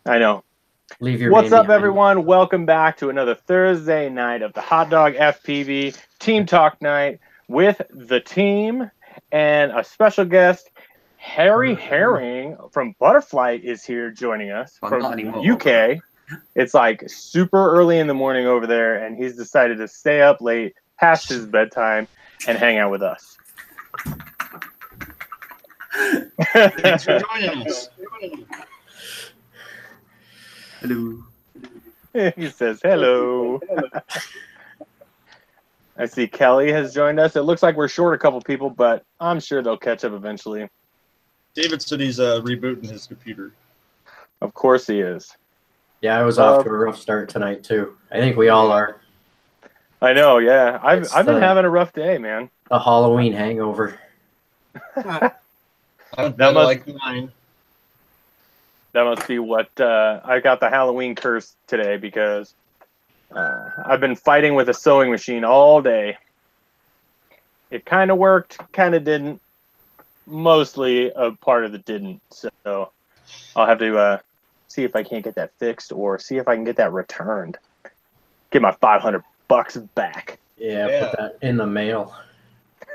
I know. Leave your What's man up, behind. everyone? Welcome back to another Thursday night of the Hot Dog FPV Team Talk Night with the team and a special guest. Harry Herring from Butterfly is here joining us Well, from not anymore. UK. It's like super early in the morning over there, and he's decided to stay up late past his bedtime and hang out with us. Thanks for joining us. Hello. He says hello. I see Kelly has joined us. It looks like we're short a couple people, but I'm sure they'll catch up eventually. David said he's rebooting his computer. Of course he is. Yeah, I was off to a rough start tonight too. I think we all are. I know, yeah. I've been the- having a rough day, man. A Halloween hangover. I That must- like mine. That must be what I got the Halloween curse today because I've been fighting with a sewing machine all day. It kind of worked, kind of didn't. Mostly a part of it didn't. So I'll have to see if I can't get that fixed or see if I can get that returned. Get my $500 back. Yeah, put that in the mail.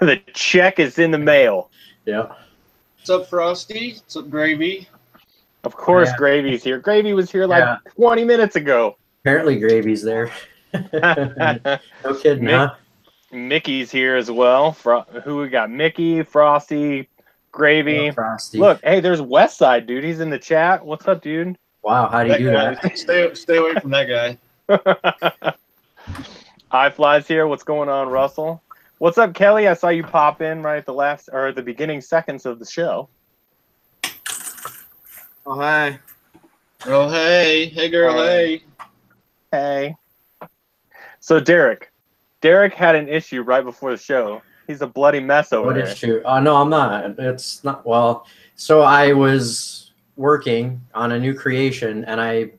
The check is in the mail. Yeah. What's up, Frosty? What's up, Gravy? Of course, Yeah. Gravy's here. Gravy was here like Yeah. 20 minutes ago. Apparently Gravy's there. No kidding, huh? Mickey's here as well. Who we got? Mickey, Frosty, Gravy. Yeah, Frosty. Look, hey, there's Westside, dude. He's in the chat. What's up, dude? Wow, how do you do that? Guy, stay away from that guy. iFly's here. What's going on, Russell? What's up, Kelly? I saw you pop in right at the beginning seconds of the show. Oh, hi. Oh, hey. Hey, girl, hey. Hey. So Derek had an issue right before the show. He's a bloody mess over What there. issue? No, I'm not. It's not. Well, so I was working on a new creation, and I'm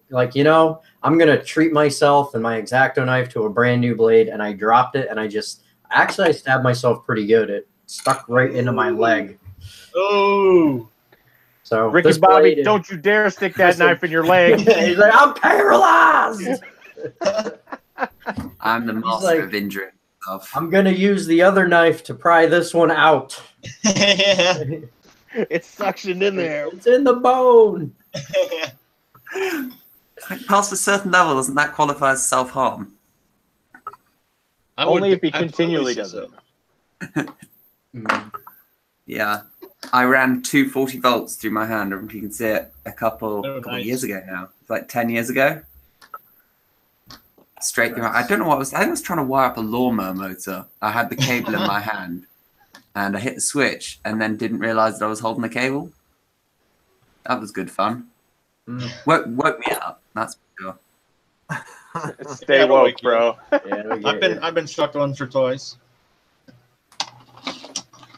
going to treat myself and my X-Acto knife to a brand new blade, and I dropped it, and I stabbed myself pretty good. It stuck right into my leg. Oh. So Ricky this Bobby, blade- don't you dare stick that knife in your leg. He's like, I'm paralyzed. I'm the master like- of injuring myself. I'm gonna use the other knife to pry this one out. It's suctioned in there. It's in the bone. Like, past a certain level, doesn't that qualify as self-harm? Only if he continually does it. Yeah. I ran 240 volts through my hand. I don't know if you can see it a couple nice. years ago now. It's like 10 years ago. Straight through. I don't know what I was. I think I was trying to wire up a lawnmower motor. I had the cable in my hand, and I hit the switch, and then didn't realize that I was holding the cable. That was good fun. Woke me up. That's for sure. Stay woke, bro. Yeah, I've been struck once or twice.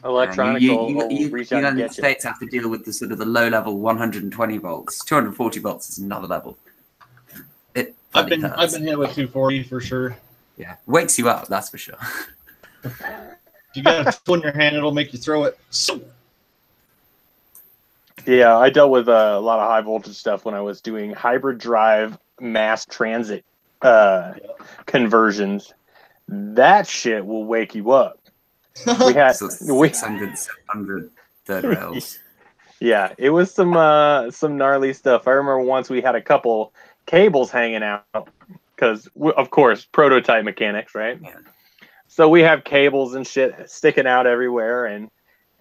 Electronics will reach out in and the get you. States have to deal with the sort of the low level 120 volts. 240 volts is another level. I've been hit with 240 for sure. Yeah, wakes you up. That's for sure. If you got a tool in your hand, it'll make you throw it. So. Yeah, I dealt with a lot of high voltage stuff when I was doing hybrid drive mass transit conversions. That shit will wake you up. We had So 600, 700 third rails. Yeah, it was some gnarly stuff. I remember once we had a couple cables hanging out because, of course, prototype mechanics, right? Yeah. So we have cables and shit sticking out everywhere,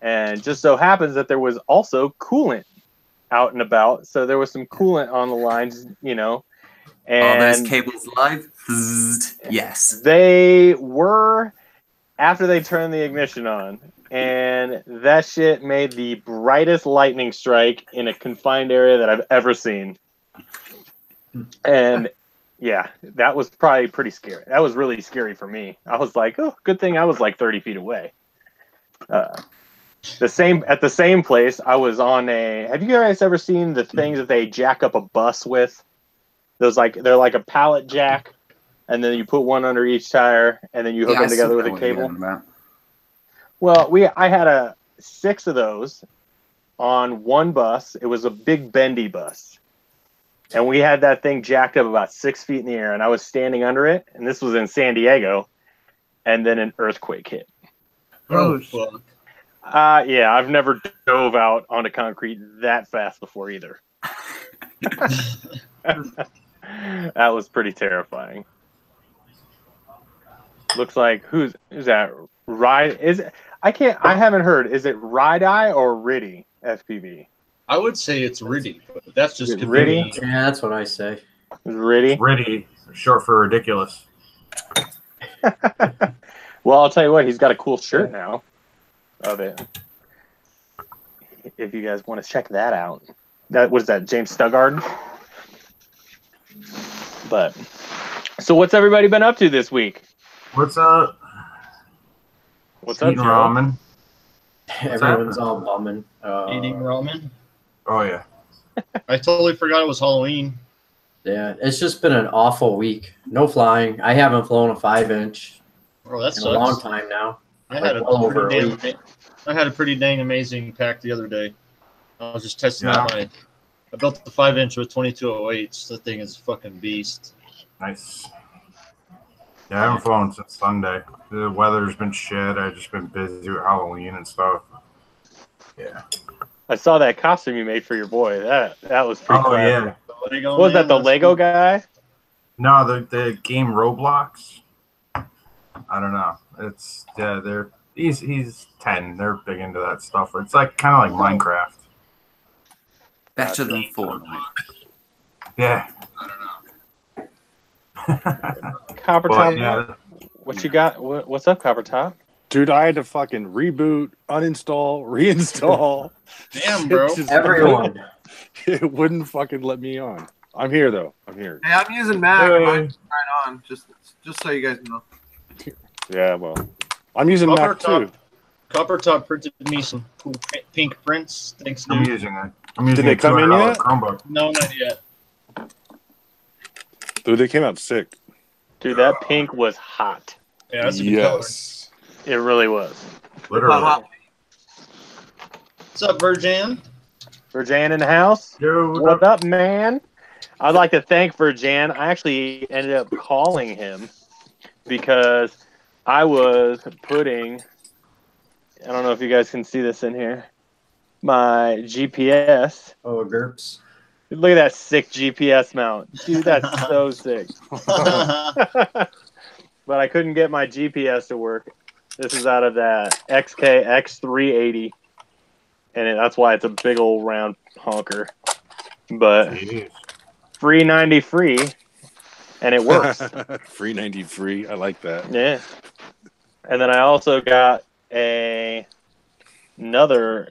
and just so happens that there was also coolant out and about. So there was some coolant on the lines, And Are those cables live? Yes. They were after they turned the ignition on. And that shit made the brightest lightning strike in a confined area that I've ever seen. And yeah, that was probably pretty scary. That was really scary for me. I was like, oh, good thing I was like 30 feet away. At the same place, I was on a. Have you guys ever seen the things that they jack up a bus with? They're like a pallet jack, and then you put one under each tire, and then you hook them together with a cable. Well, I had 6 of those on one bus. It was a big bendy bus. and we had that thing jacked up about 6 feet in the air, and I was standing under it, and this was in San Diego, and then an earthquake hit. Oh, fuck. Yeah, I've never dove out onto concrete that fast before either. That was pretty terrifying. Looks like who's that? I haven't heard. Is it Ride-Eye or Riddy FPV? I would say it's Riddy, but that's just Is it Riddy? convenient. Yeah, that's what I say. Riddy? Riddy, short for ridiculous. Well, I'll tell you what, he's got a cool shirt now of it. If you guys want to check that out. That was that James Stuggard. But so what's everybody been up to this week? What's up? What's up, Eating Joe? ramen. Everyone's all bumming. Eating ramen. Oh yeah. I totally forgot it was Halloween. Yeah, it's just been an awful week. No flying. I haven't flown a 5-inch Oh, that in sucks. a long time now. I had, well over a I had a pretty dang amazing pack the other day. I was just testing out Yeah. I built the 5-inch with 2208s. The thing is a fucking beast. Nice. Yeah, I haven't flown since Sunday. The weather's been shit. I've just been busy with Halloween and stuff. Yeah. I saw that costume you made for your boy. That was pretty Oh clever. yeah. Lego, What was that, man, the that's Lego cool. guy? No, the game Roblox. I don't know. It's he's 10. They're big into that stuff. It's like kind of like Minecraft. Better than Fortnite. Yeah. Copper But, Top, yeah. what you got? What's up, Copper Top? Dude, I had to fucking reboot, uninstall, reinstall. Damn, bro. It just- Everyone. It wouldn't fucking let me on. I'm here though. I'm here. Hey, I'm using Mac. Hey. Mine's right on. Just so you guys know. Yeah, well, I'm using Copper Mac too. Copper Top printed me some cool pink prints. Thanks, I'm dude. using it. I'm using they a come in $200 yet? Chromebook. No, not yet. Dude, they came out sick. Dude, that pink was hot. Yeah, that's a good color. Yes. It really was. Literally. What's up, Virgin? Virjan in the house? Yo, What up, man? I'd like to thank Virjan. I actually ended up calling him because I was putting, I don't know if you guys can see this in here, my GPS. Oh, GURPS. Look at that sick GPS mount. Dude, that's so sick. But I couldn't get my GPS to work. This is out of that XKX380. And that's why it's a big old round honker. But Jeez. free 90 free, and it works. Free 90 free. I like that. Yeah. And then I also got another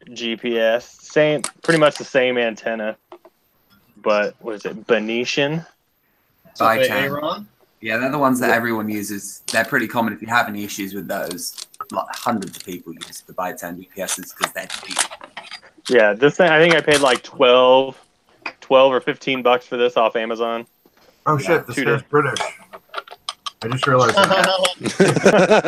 GPS, pretty much the same antenna, but what is it, Venetian? What's up, By Aaron? Yeah, they're the ones that everyone uses. They're pretty common if you have any issues with those. Like hundreds of people use the by 10 DPSs because they're cheap. Yeah, this thing, I think I paid like 12 or $15 for this off Amazon. Oh shit, this two guy's days. British. I just realized that.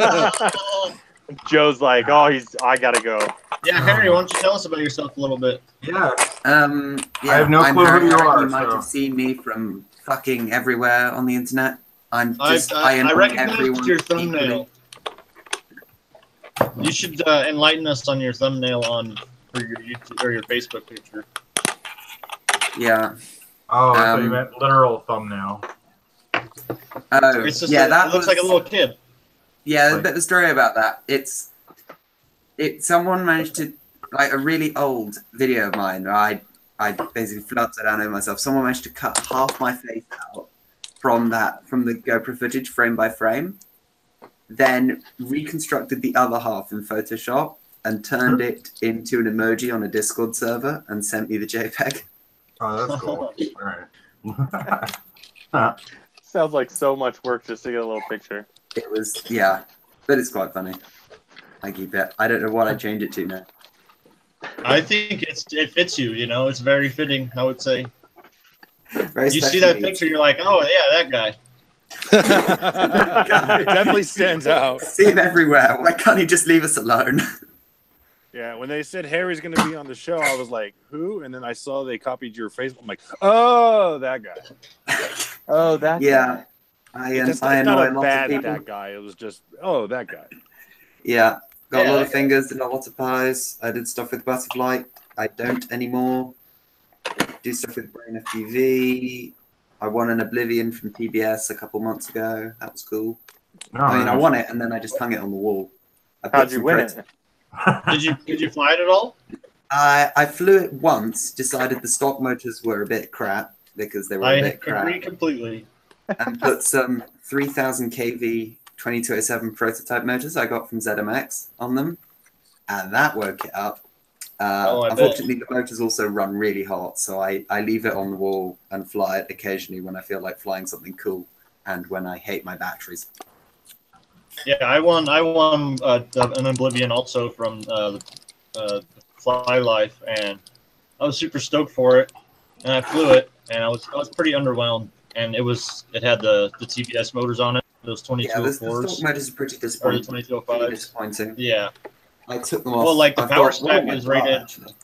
Joe's like, I gotta go. Yeah, Harry, why don't you tell us about yourself a little bit? Yeah. Yeah, I have no I'm clue who Harry. you are, You might so- have seen me from fucking everywhere on the internet. I I annoy recognized everyone your equally. thumbnail. You should enlighten us on your thumbnail for your YouTube or your Facebook picture. Yeah. Oh, I thought you Um, meant literal thumbnail. Oh, It's just yeah. it That looks was, like a little kid. Yeah, there's a bit of a story about that. It's someone managed to, like, a really old video of mine where I basically flew upside down over myself. Someone managed to cut half my face out from the GoPro footage frame by frame, then reconstructed the other half in Photoshop and turned it into an emoji on a Discord server and sent me the JPEG. Oh, that's cool. All right. Sounds like so much work just to get a little picture. It was, yeah, but it's quite funny. I keep it. I don't know what I change it to now. I think it fits you. You know, it's very fitting. I would say. Very You see special that needs. picture, you're like, oh yeah, that guy. It definitely stands out. See him everywhere. Why can't he just leave us alone? Yeah, when they said Harry's going to be on the show, I was like, who? And then I saw they copied your Facebook. I'm like, oh, that guy. Oh, that. Yeah, I It's annoy not a lots of bad people. that guy. It was just, oh, that guy. Yeah, got a lot of Yeah. fingers, did a lot of pies. I did stuff with Butterfly. I don't anymore. Do stuff with Brain FPV. I won an Oblivion from TBS a couple months ago. That was cool. No, I mean, I won it and then I just hung it on the wall. I put How'd you some win prototypes. it? Did you fly it at all? I flew it once, decided the stock motors were a bit crap because they were I a bit crap, agree completely. and put some 3000 kV 2207 prototype motors I got from ZMX on them, and that woke it up. Oh, I bet. Unfortunately, the motors also run really hot, so I leave it on the wall and fly it occasionally when I feel like flying something cool and when I hate my batteries. Yeah, I won an Oblivion also from Fly Life, and I was super stoked for it. And I flew it, and I was pretty underwhelmed. And it had the TBS motors on it, those Yeah, the 2204s stock motors are pretty or the disappointing. 2205s. Disappointing. Yeah, I took them off. Well, like the I've power got one on stack my is car, rated- actually.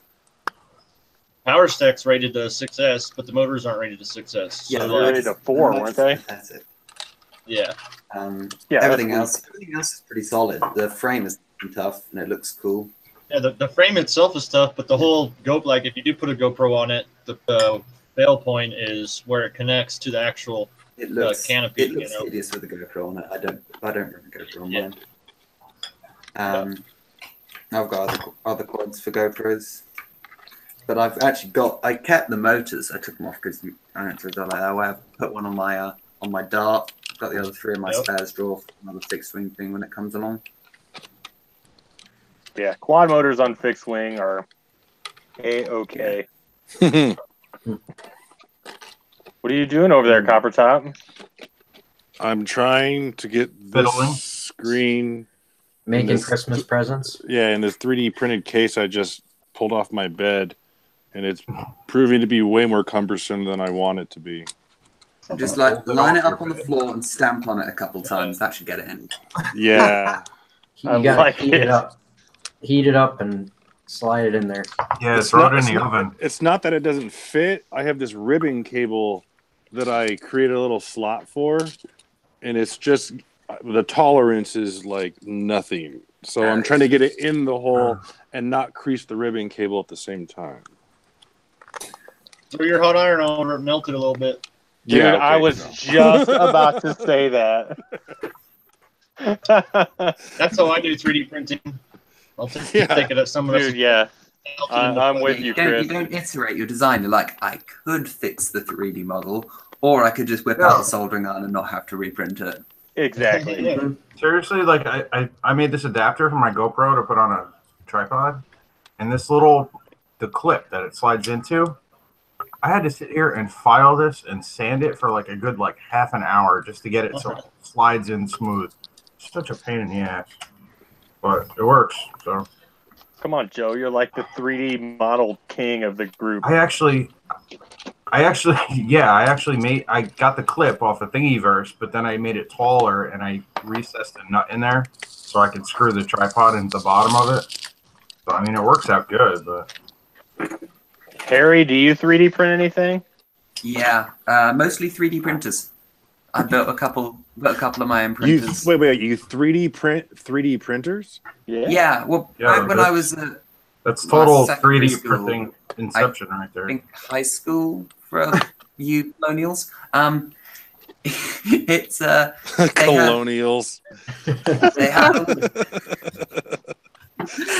Power Stack's rated to 6S, but the motors aren't rated to 6S. Yeah, So, they're like, rated to 4, the weren't motors are they? pathetic. yeah. Yeah, everything that's else is pretty solid. The frame is tough and it looks cool. Yeah, the frame itself is tough, but the whole like if you do put a GoPro on it, the fail point is where it connects to the actual It looks canopy. It looks you know? hideous with a GoPro on it. I don't run a GoPro on Yeah. mine. I've got other quads for GoPros, but I've actually I kept the motors. I took them off because I don't feel like that. I put one on my Dart. I've got the other three in my Yep. spares drawer for another fixed wing thing when it comes along. Yeah, quad motors on fixed wing are A-okay. What are you doing over there, Copper Top? I'm trying to get Fiddling. this screen. Making this- Christmas presents. Yeah, in this 3D printed case I just pulled off my bed, and it's proving to be way more cumbersome than I want it to be. Just like line it up on the floor and stamp on it a couple times. That should get it in. Yeah. You I gotta like heat it. it up. Heat it up and slide it in there. Yeah, It's throw not- it in it's the not- oven. It's not that it doesn't fit. I have this ribbon cable that I created a little slot for, and it's just the tolerance is like nothing. So I'm trying to get it in the hole and not crease the ribbon cable at the same time. Throw your hot iron over it, melt it a little bit. Dude, okay, I was no. just about to say that. That's how I do 3D printing. I'll take it at someone Dude, yeah. melt it in the I'm plate. with you, You Chris. don't iterate your design. You're like, I could fix the 3D model, or I could just whip out the soldering iron and not have to reprint it. Exactly. Yeah. Seriously, like I made this adapter for my GoPro to put on a tripod, and the clip that it slides into, I had to sit here and file this and sand it for like a good half an hour just to get it so it slides in smooth. It's such a pain in the ass, but it works. So Come on, Joe. You're like the 3D model king of the group. I actually I got the clip off of Thingiverse, but then I made it taller and I recessed a nut in there so I could screw the tripod into the bottom of it. So I mean, it works out good, but Harry, do you 3D print anything? Yeah, mostly 3D printers. I built a couple of my own You printers. wait. You 3D print 3D printers? Yeah, well, Yeah, back when I was that's total secondary 3D school, printing inception right there. I think high school for you millennials. It's Colonials. they have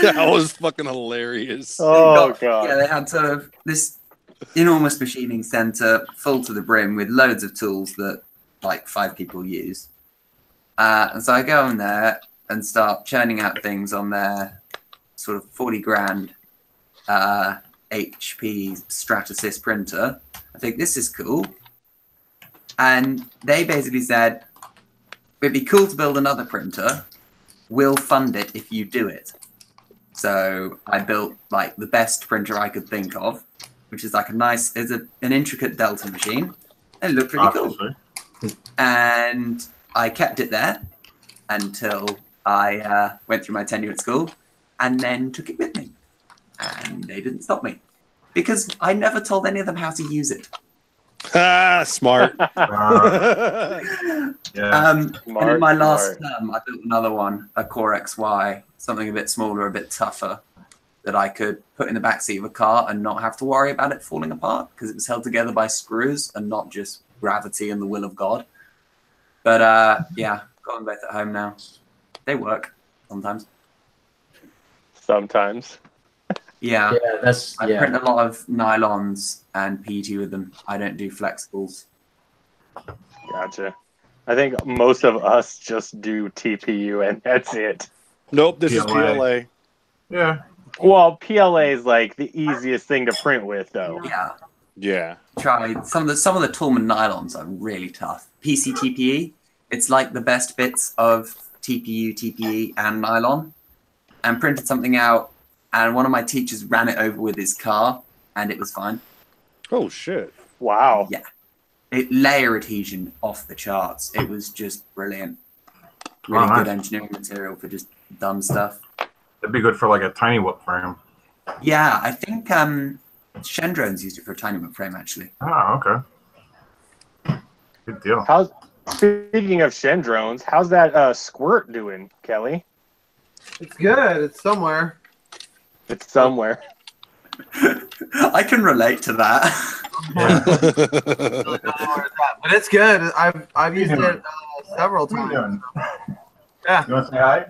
That was fucking hilarious. Oh, yeah, God. they had sort of this enormous machining center full to the brim with loads of tools that like 5 people use. And so I go in there and start churning out things on their sort of 40 grand HP Stratasys printer. I think this is cool. And they basically said, it'd be cool to build another printer. We'll fund it if you do it. So I built like the best printer I could think of, which is like an intricate Delta machine. It looked really cool. Obviously. And I kept it there until I went through my tenure at school and then took it with me. and they didn't stop me because I never told any of them how to use it. Ah, smart. Yeah. And in my last term, I built another one, a Core XY, something a bit smaller, a bit tougher, that I could put in the backseat of a car and not have to worry about it falling apart because it was held together by screws and not just gravity and the will of God. But yeah, got them both at home now. They work sometimes. Sometimes. Yeah. Yeah, I print a lot of nylons and PET with them. I don't do flexibles. Gotcha. I think most of us just do TPU and that's it. Nope, this is PLA. PLA. Yeah. Well, PLA is like the easiest thing to print with, though. Yeah. Yeah. Try some of the Toolman nylons are really tough. PCTPE, it's like the best bits of TPU, TPE, and nylon. And printed something out, and one of my teachers ran it over with his car, and it was fine. Oh shit. Wow. Yeah. Layer adhesion off the charts. It was just brilliant. Really good engineering material for just dumb stuff. It'd be good for like a tiny whip frame. Yeah, I think Shendrones used it for a tiny whip frame, actually. Oh, okay. Good deal. Speaking of Shendrones, how's that squirt doing, Kelly? It's good. It's somewhere. It's somewhere. I can relate to that. Yeah. But it's good. I've used it several What are you times. doing? Yeah. You want to say hi?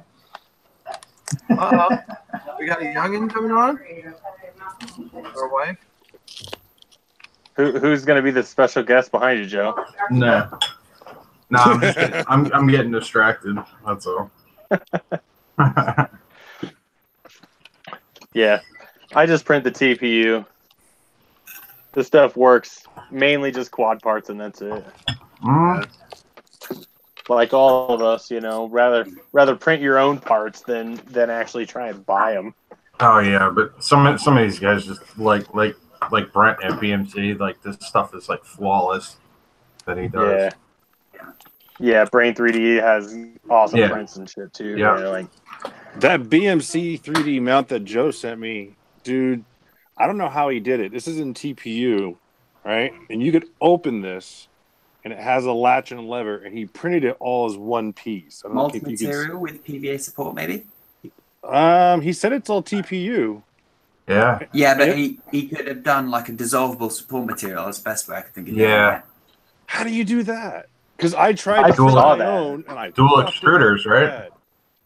We got a youngin coming on. Our wife. Who's going to be the special guest behind you, Joe? No. No, I'm getting distracted. That's all. Yeah. I just print the TPU. This stuff works mainly just quad parts, and that's it. Like all of us, you know, rather print your own parts than actually try and buy them. Oh yeah, but some of these guys just like Brent at BMC, like this stuff is like flawless that he does. Yeah, Brain 3D has awesome prints and shit too. Yeah. Like That BMC 3D mount that Joe sent me, dude, I don't know how he did it. This is in TPU, right? And you could open this, and it has a latch and a lever, and he printed it all as one piece. I don't know if you could... Multi-material with PVA support, maybe? He said it's all TPU. Yeah. Yeah, but he could have done like a dissolvable support material. That's the best way I could think of doing Yeah. it. How do you do that? Because I tried to saw print my that. own, and I Dual fucked it extruders, up right? bad.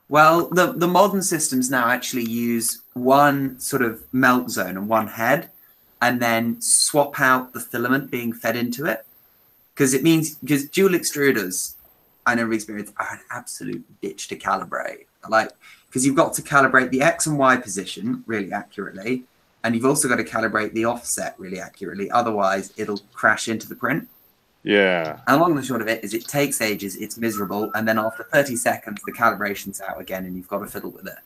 Well, the modern systems now actually use one sort of melt zone and one head, and then swap out the filament being fed into it. Because dual extruders, I know from experience, are an absolute bitch to calibrate. Because you've got to calibrate the X and Y position really accurately, and you've also got to calibrate the offset really accurately. Otherwise, it'll crash into the print. Yeah. And long and short of it is it takes ages, it's miserable, and then after 30 seconds, the calibration's out again, and you've got to fiddle with it.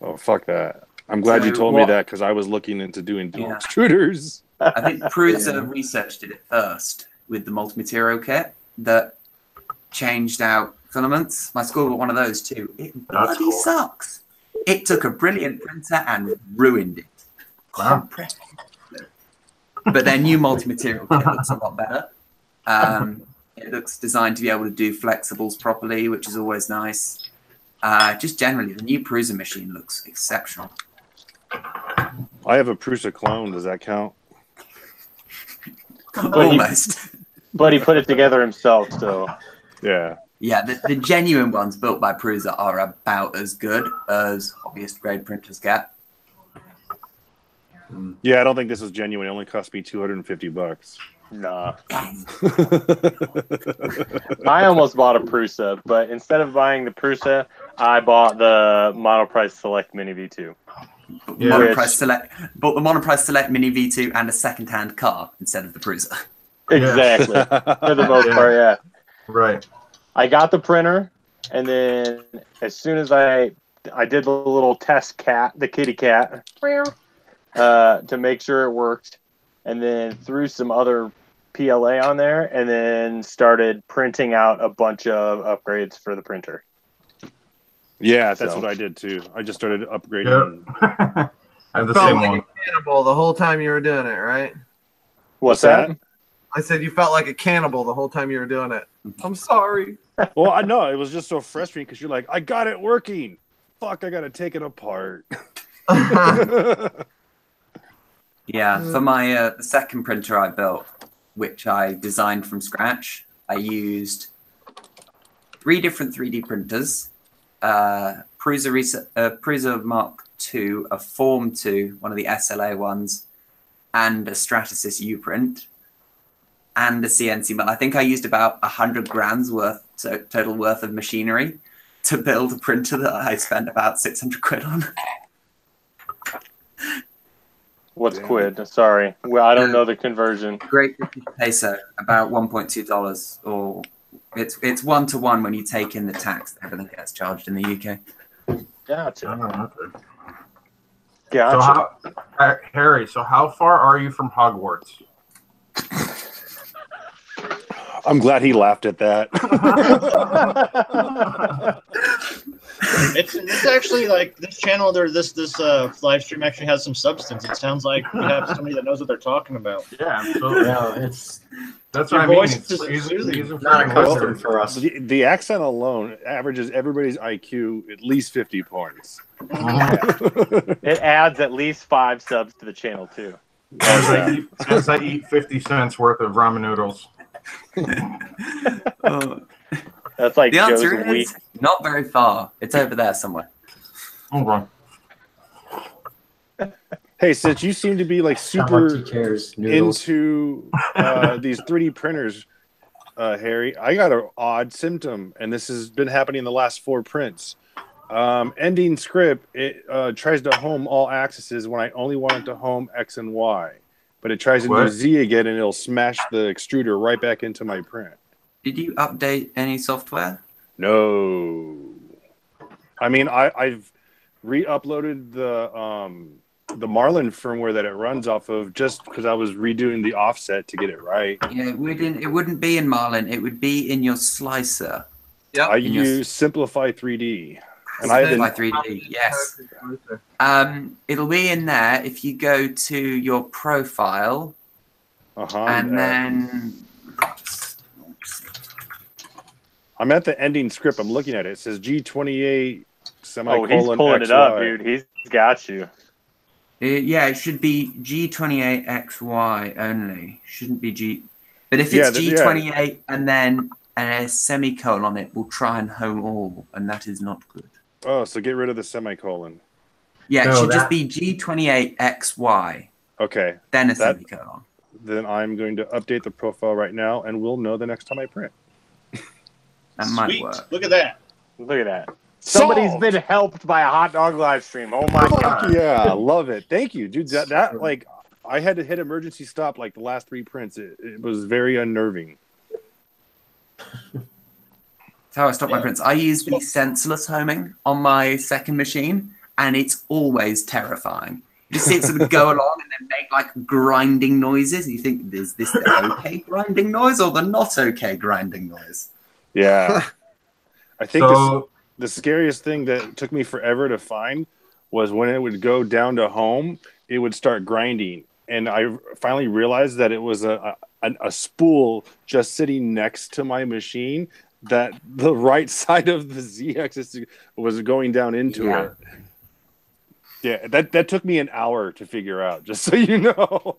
Oh, fuck that. I'm glad you told me that, because I was looking into doing dual extruders. I think Prusa Research did it first with the multi-material kit that changed out filaments. My school got one of those too. It bloody sucks. It took a brilliant printer and ruined it. Wow. But their new multi-material kit looks a lot better. It looks designed to be able to do flexibles properly, which is always nice. Just generally, the new Prusa machine looks exceptional. I have a Prusa clone. Does that count? Almost. But he put it together himself, so. Yeah. Yeah, the genuine ones built by Prusa are about as good as hobbyist grade printers get. Yeah, I don't think this is genuine. It only cost me $250. Nah. I almost bought a Prusa, but instead of buying the Prusa, I bought the Monoprice Select Mini V2. Bought the Monoprice Select Mini V2 and a second-hand car instead of the Prusa. Exactly. For the most part, yeah. Right. I got the printer, and then as soon as I did the little test cat, the kitty cat, to make sure it worked, and then threw some other PLA on there, and then started printing out a bunch of upgrades for the printer. Yeah, that's what I did too. I just started upgrading. Yep. I have the Felt same like one. a cannibal the whole time you were doing it, right? What's that? I said you felt like a cannibal the whole time you were doing it. I'm sorry. Well, I know it was just so frustrating because you're like, I got it working. Fuck, I got to take it apart. Yeah, for my the second printer I built, which I designed from scratch, I used 3 different 3D printers, Prusa Mark II, a Form 2, one of the SLA ones, and a Stratasys U-print, and a CNC mill. I think I used about 100 grand's worth, so total worth of machinery to build a printer that I spent about 600 quid on. What's quid? Sorry. Well, I don't know the conversion. Great peso, about $1.2, or it's 1-to-1 when you take in the tax. Everything gets charged in the UK. Gotcha. Okay. Gotcha. So Harry, so how far are you from Hogwarts? I'm glad he laughed at that. It's actually like this channel. This live stream actually has some substance. It sounds like we have somebody that knows what they're talking about. Yeah, absolutely. Yeah, it's That's Your what I mean. voice It's is easy not a for custom for us. The accent alone averages everybody's IQ at least 50 points. It adds at least 5 subs to the channel too. as I eat 50 cents worth of ramen noodles. That's like The Joe's answer week. is not very far. It's over there somewhere. Okay. Hey, since you seem to be like How much he super cares, noodles. into these 3D printers, Harry, I got an odd symptom, and this has been happening the last 4 prints. Ending script, it tries to home all axes when I only want it to home X and Y. But it tries to do Z again, and it'll smash the extruder right back into my print. Did you update any software? No. I mean, I've re-uploaded the Marlin firmware that it runs off of just because I was redoing the offset to get it right. Yeah, it wouldn't be in Marlin. It would be in your slicer. Yep. I use Simplify 3D. And I Simplify haven't 3D, yes. It'll be in there if you go to your profile and then I'm at the ending script. I'm looking at it. It says G28 semicolon Oh, he's pulling XY. it up, dude. He's got you. yeah, it should be G28XY only. Shouldn't be G. But if it's G28 and then a semicolon, it will try and home all, and that is not good. Oh, so get rid of the semicolon. Yeah, it No, should that- just be G28XY, Okay. then a semicolon. Then I'm going to update the profile right now, and we'll know the next time I print. That might Sweet. work. Look at that. Look at that. Somebody's Solved! been helped by a hot dog live stream. Oh my god. Fuck yeah, I love it. Thank you, dude. That like, I had to hit emergency stop like the last 3 prints. It was very unnerving. That's how I stop my prints. I use the sensorless homing on my second machine, and it's always terrifying. You just see it sort of go along and then make like grinding noises. And you think, is this the okay grinding noise or the not okay grinding noise? Yeah. I think So the scariest thing that took me forever to find was when it would go down to home, it would start grinding. And I finally realized that it was a spool just sitting next to my machine, that the right side of the Z axis was going down into it. Yeah, that took me an hour to figure out, just so you know.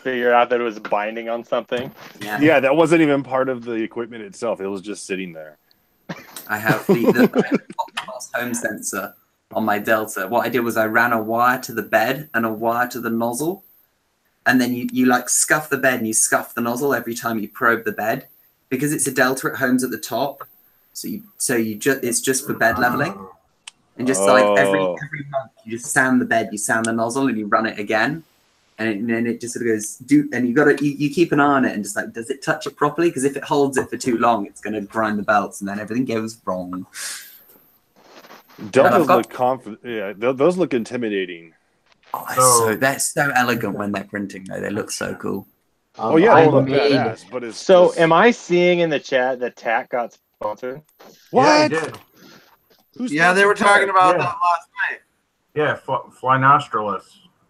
Figure out that it was binding on something. Yeah, that wasn't even part of the equipment itself. It was just sitting there. I have the home sensor on my Delta. What I did was I ran a wire to the bed and a wire to the nozzle. And then you like scuff the bed and you scuff the nozzle every time you probe the bed. Because it's a Delta, it homes at the top. So it's just for bed leveling. And just like every month you just sound the bed, you sound the nozzle and you run it again. And then it just sort of goes, and you keep an eye on it and just like, does it touch it properly? Because if it holds it for too long, it's going to grind the belts and then everything goes wrong. Deltas look those look intimidating. Oh, they're so elegant when they're printing though. They look so cool. Oh yeah, they look badass. But it's so am I seeing in the chat that Tack got sponsored? What? Yeah, he did. Yeah, they were talking about that last night. Yeah, Fly Nostralis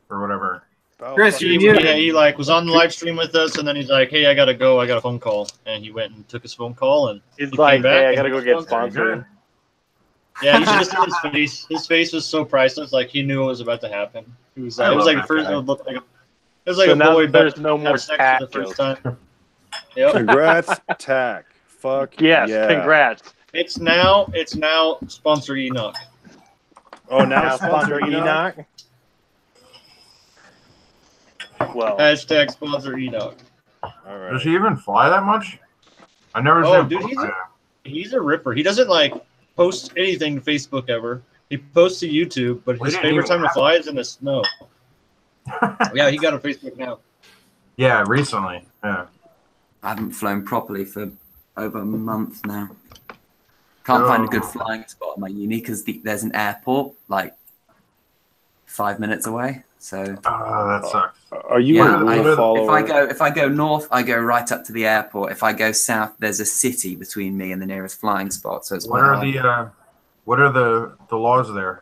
or whatever. Oh, Chris, fuck. you're muted. Yeah, he like was on the live stream with us, and then he's like, "Hey, I gotta go. I got a phone call." And he went and took his phone call, and He's he like, came back hey, I and gotta he go was get sponsored. sponsored. Yeah, you should have seen his face. His face was so priceless. Like he knew what was about to happen. He was like, it was like the first. It was like So a now boy there's about no to more have sex tack for the first jokes. time. Yep. Congrats, Tack. Fuck Yes, yeah. congrats. It's now sponsor Enoch. Oh, now Now sponsor Enoch. Well, Hashtag sponsor Enoch. All right. Does he even fly that much? I never Oh, seen him dude, fly. he's a ripper. He doesn't like post anything to Facebook ever. He posts to YouTube, but We his didn't favorite even time to have- fly is in the snow. Yeah, he got a Facebook now. Yeah, recently. Yeah. I haven't flown properly for over a month now. Can't find a good flying spot at my uni because there's an airport like 5 minutes away. So Oh, that sucks. Are you yeah, a rule follower? if I go north, I go right up to the airport. If I go south, there's a city between me and the nearest flying spot. So it's What are the laws there?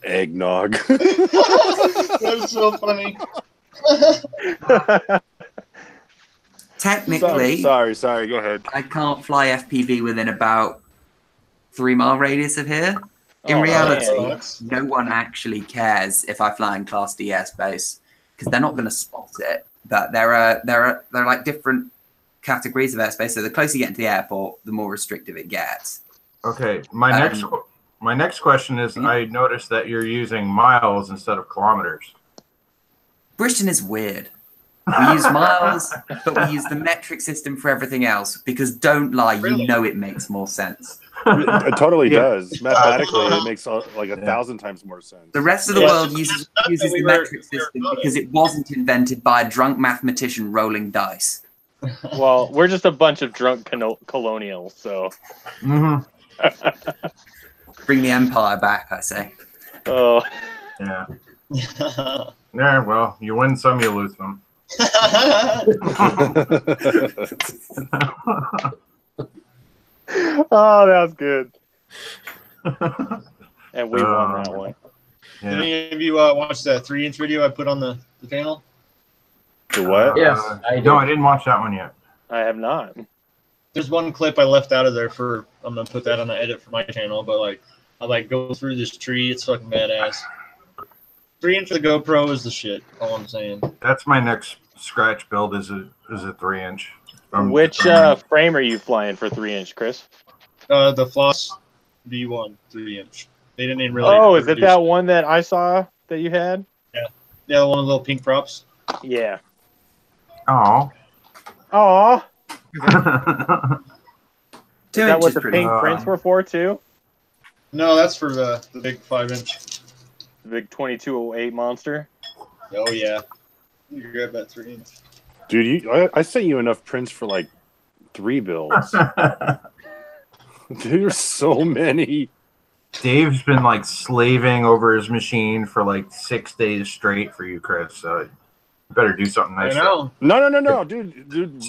Eggnog. That's so funny. Technically, sorry. Go ahead. I can't fly FPV within about 3 mile radius of here. In Oh, reality, man. no one actually cares if I fly in Class D airspace because they're not going to spot it. But there are like different categories of airspace. So the closer you get into the airport, the more restrictive it gets. Okay, my next question is: I noticed that you're using miles instead of kilometers. Britain is weird. We use miles, but we use the metric system for everything else because don't lie, you know it makes more sense. It totally Yeah. does. Mathematically, it makes like 1,000 times more sense. The rest of the Yeah. world uses the metric system because it wasn't invented by a drunk mathematician rolling dice. well, we're just a bunch of drunk colonials, so. Mm-hmm. Bring the empire back, I say. Oh, Yeah. Yeah. Well, you win some, you lose some. oh, that was good. And we won that one. Did Yeah. any of you watch that 3-inch video I put on the channel? The what? Yes, I do. No, I didn't watch that one yet. I have not. There's one clip I left out of there for. I'm gonna put that on the edit for my channel, but like I like go through this tree. It's fucking badass. 3-inch of the GoPro is the shit. All I'm saying. That's my next scratch build. Is a 3-inch. Which frame are you flying for 3-inch, Chris? The Floss V1 3-inch. They didn't even really. Oh, is it produce- that one that I saw that you had? Yeah, the one with the little pink props. Yeah. Oh. Aw. Is 2 that inches what the pretty. pink prints were for, too? No, that's for the big 5-inch. The big 2208 monster? Oh yeah, you grab that 3-inch. Dude, I sent you enough prints for like 3 builds. Dude, there's so many. Dave's been like slaving over his machine for like 6 days straight for you, Chris. So you better do something I nice. know. No, dude.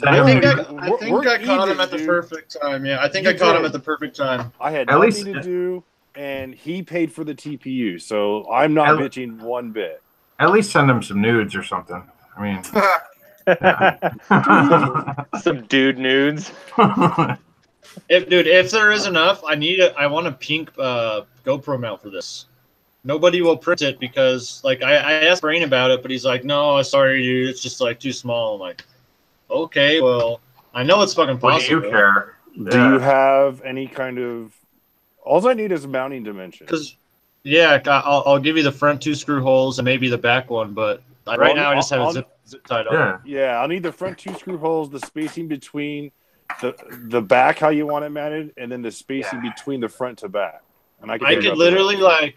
I think I we're caught him even, at the dude. perfect time. Yeah, I think You I caught him did. at the perfect time. I had At nothing least- to do, and he paid for the TPU, so I'm not At- bitching one bit. At least send him some nudes or something. I mean, Some dude nudes. If there is enough, I want a pink GoPro mount for this. Nobody will print it because like I asked Brain about it, but he's like, no, sorry, dude, it's just like too small. I'm like, okay, well, I know it's fucking what do possible. you care? Do you have any kind of? All I need is mounting dimension. Because yeah, I'll give you the front 2 screw holes and maybe the back one, but right now I just have it zip tied up. Yeah. Yeah, I'll need the front 2 screw holes, the spacing between the back how you want it mounted, and then the spacing between the front to back. And I could literally like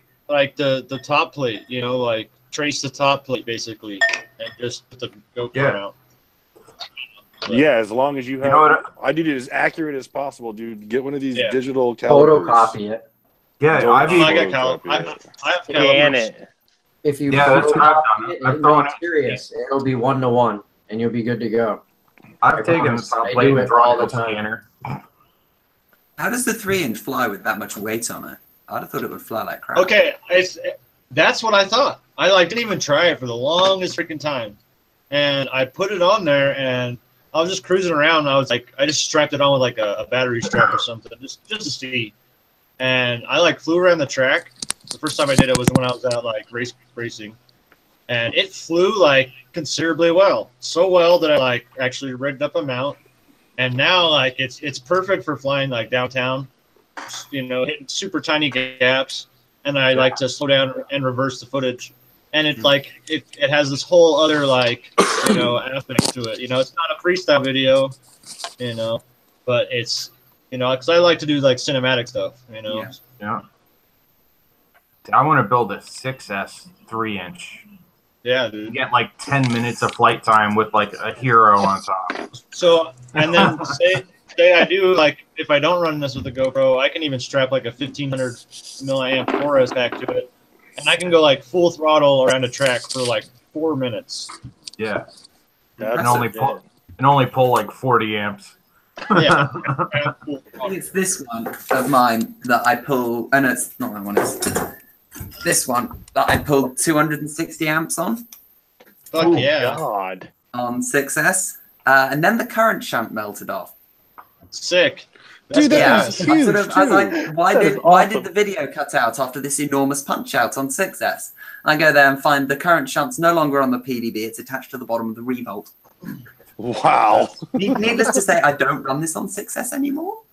the top plate, you know, like trace the top plate basically, and just put the GoPro out. Yeah, as long as you have. You know what? I did it as accurate as possible, dude. Get one of these Yeah. digital calipers. Photocopy it. Yeah, Don't I've I even, got photocopy it. I have Scan calipers. it. If you Yeah, that's what I've photocopy done. it I've in thrown the it. serious, it'll be 1-to-1, and you'll be good to go. I've taken the promise, top I plate do and it all drawn the the time. scanner. How does the 3-inch fly with that much weight on it? I'd have thought it would fly like crap. Okay, that's what I thought. I didn't even try it for the longest freaking time, and I put it on there, and I was just cruising around. And I was like, I just strapped it on with like a battery strap or something, just to see. And I like flew around the track. The first time I did it was when I was out like racing, and it flew like considerably well, so well that I like actually rigged up a mount, and now like it's perfect for flying like downtown, hitting super tiny gaps, and I like to slow down and reverse the footage, and it's like it has this whole other like aspect to it. It's not a freestyle video, but it's because I like to do like cinematic stuff. Yeah. I want to build a 6S 3-inch. Yeah, dude. You get like 10 minutes of flight time with like a hero on top. So, and then say I do, like, if I don't run this with a GoPro, I can even strap like a 1500 milliamp 4S back to it, and I can go like full throttle around a track for like 4 minutes. Yeah. That's and only pull like 40 amps. Yeah. It's this one of mine that I pull, and it's not that one, it's this one that I pulled 260 amps on. Fuck Oh, yeah. God. On 6S, and then the current shunt melted off. Sick. Dude, that is I huge, I was like, why That is did awesome. the video cut out after this enormous punch out on 6S? And I go there and find the current shunt's no longer on the PDB, it's attached to the bottom of the revolt. Wow. Needless to say, I don't run this on 6S anymore.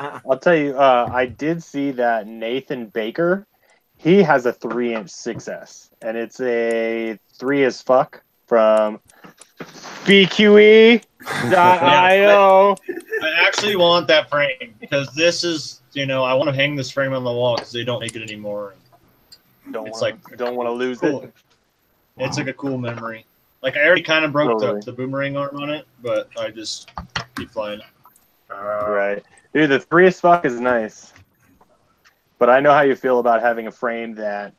I'll tell you, I did see that Nathan Baker, he has a 3-inch 6S, and it's a 3 as fuck from BQE.io. I actually want that frame because this is, I want to hang this frame on the wall because they don't make it anymore. Don't It's want to lose cool. it. It's like a cool memory. Like I already kind of broke Totally. the boomerang arm on it, but I just keep flying. Right. Dude, the 3 as fuck is nice. But I know how you feel about having a frame that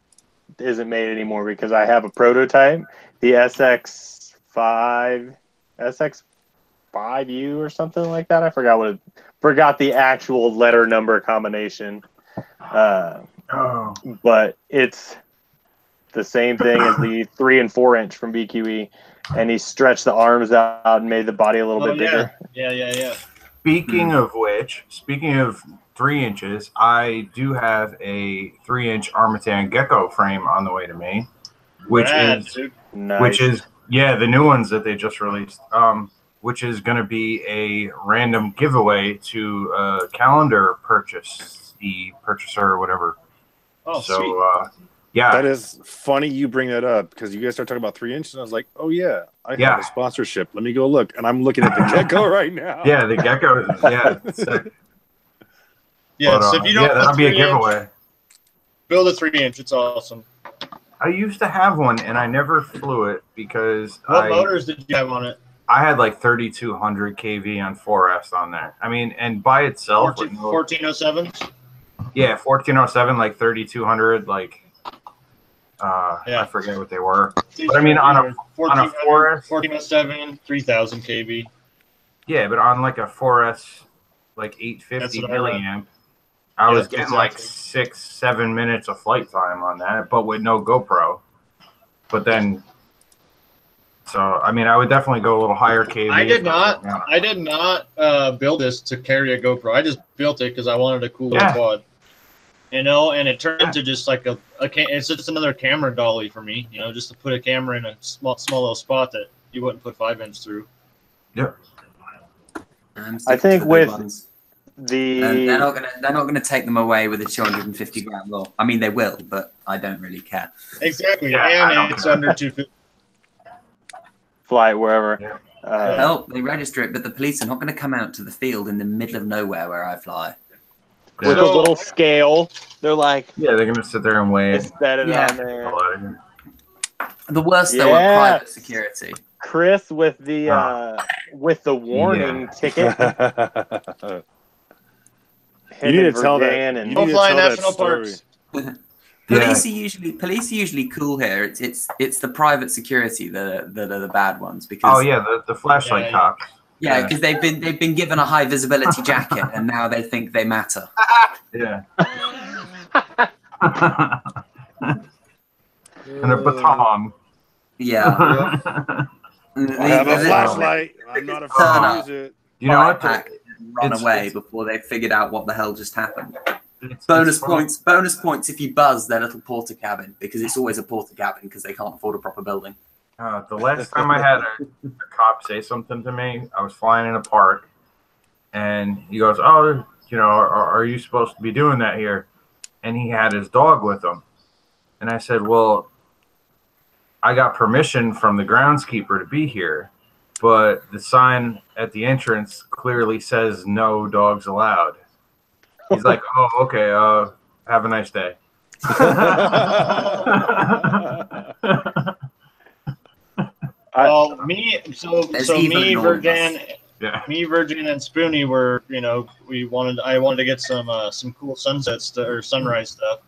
isn't made anymore because I have a prototype, the SX5U or something like that. I forgot the actual letter number combination. But it's the same thing as the 3 and 4-inch from BQE, and he stretched the arms out and made the body a little bit bigger. Yeah. Speaking of 3 inches, I do have a 3-inch Armatan Gecko frame on the way to me, which is Nice. the new ones that they just released. Which is going to be a random giveaway to a calendar purchaser or whatever. Oh, so sweet. yeah, That is funny you bring that up because you guys start talking about 3 inches. And I was like, oh, yeah, I have a sponsorship. Let me go look. And I'm looking at the Gecko right now. Yeah, the Gecko. Yeah, it's sick. Yeah, But, so if you don't that'll be a giveaway. Build a 3-inch. It's awesome. I used to have one and I never flew it because What motors did you have on it? I had like 3,200 kV on 4S on there. I mean, and by itself, 1407s? Yeah, 1407, like 3,200, like I forget what they were. But I mean, on a 4S, 1407, 3,000 kV. Yeah, but on like a 4S, like 850 milliamp, I was getting like 6-7 minutes of flight time on that, but with no GoPro. But then, so I mean, I would definitely go a little higher kV. I did not build this to carry a GoPro. I just built it because I wanted a cool little quad. And it turned into just like it's just another camera dolly for me, just to put a camera in a small little spot that you wouldn't put 5-inch through. Yep. I think with they're not gonna take them away with a 250 gram law. I mean, they will, but I don't really care. Exactly, and it's under 250. Fly it wherever. Well, they register it, but the police are not going to come out to the field in the middle of nowhere where I fly. With a little scale, they're like, yeah, they're gonna sit there and wait. Set it on there. The worst though are private security. Chris with the warning ticket. You need to tell that. Don't fly national parks. Police are usually cool here. It's the private security that are the bad ones because the flashlight cops. Yeah, because they've been given a high visibility jacket, and now they think they matter. Yeah. And a baton. Yeah. I have a flashlight. I'm not afraid Turn to up. use it. You know what? Pack and run It's- away it's- before they figured out what the hell just happened. It's Bonus fun. points. Bonus points if you buzz their little porter cabin, because it's always a porter cabin because they can't afford a proper building. The last time I had a cop say something to me, I was flying in a park, and he goes, "Oh, you know, are you supposed to be doing that here?" And he had his dog with him, and I said, "Well, I got permission from the groundskeeper to be here, but the sign at the entrance clearly says no dogs allowed." He's like, "Oh, okay. Have a nice day." Well, me, so There's me, even more of Virgin, Yeah. me, Virgin, and Spoonie were, you know, I wanted to get some cool sunsets or sunrise stuff,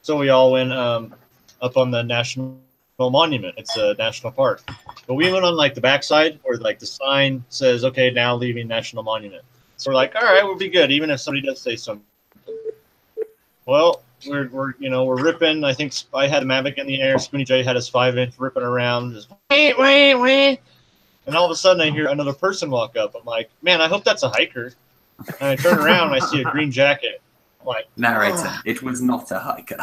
so we all went up on the National Monument. It's a national park, but we went on like the backside where like the sign says, "Okay, now leaving National Monument." So we're like, all right, we'll be good, even if somebody does say something. Well, we're ripping. I think I had a Mavic in the air. Spoonie J had his 5-inch ripping around, just wait. And all of a sudden, I hear another person walk up. I'm like, man, I hope that's a hiker. And I turn around and I see a green jacket. I'm like, Narrator, it was not a hiker.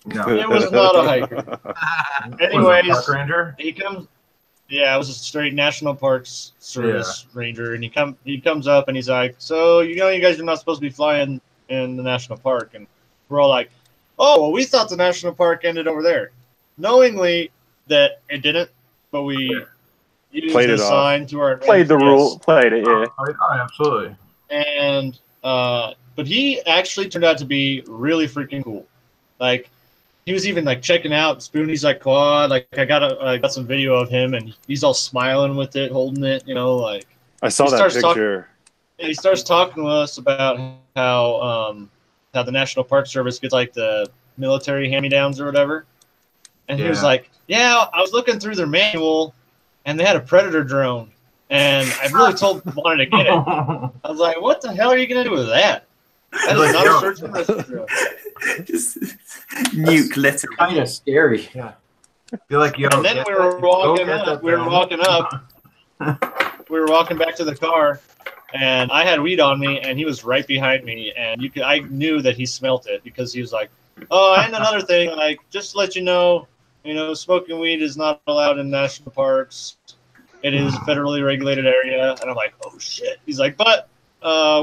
No. it was not a hiker. Anyways, Park ranger. he comes. Yeah, it was a straight National Parks Service ranger, and he comes up and he's like, "So you guys are not supposed to be flying in the national park," and we're all like, "Oh, well, we thought the national park ended over there," knowingly that it didn't, but we used Played the it off. sign to our Played the advantage. rule. Played it. Yeah. Oh, absolutely. And but he actually turned out to be really freaking cool. Like he was even like checking out Spoonie's like quad. Like I got some video of him and he's all smiling with it, holding it, you know, like I saw He that starts picture. he starts talking to us about how the National Park Service gets like the military hand-me-downs or whatever. And he was Yeah. like, "Yeah, I was looking through their manual and they had a Predator drone. And I really wanted to get it. I was like, what the hell are you going to do with that? That is not a search and rescue drone." Just nuke literally. Kind of scary. Feel like, yo, And then get we were that- go walking get up. that We were thing. walking up. We were walking back to the car, and I had weed on me, and he was right behind me. And I knew that he smelt it because he was like, "Oh, and another thing, like just to let you know, smoking weed is not allowed in national parks. It is a federally regulated area." And I'm like, "Oh shit." He's like, "But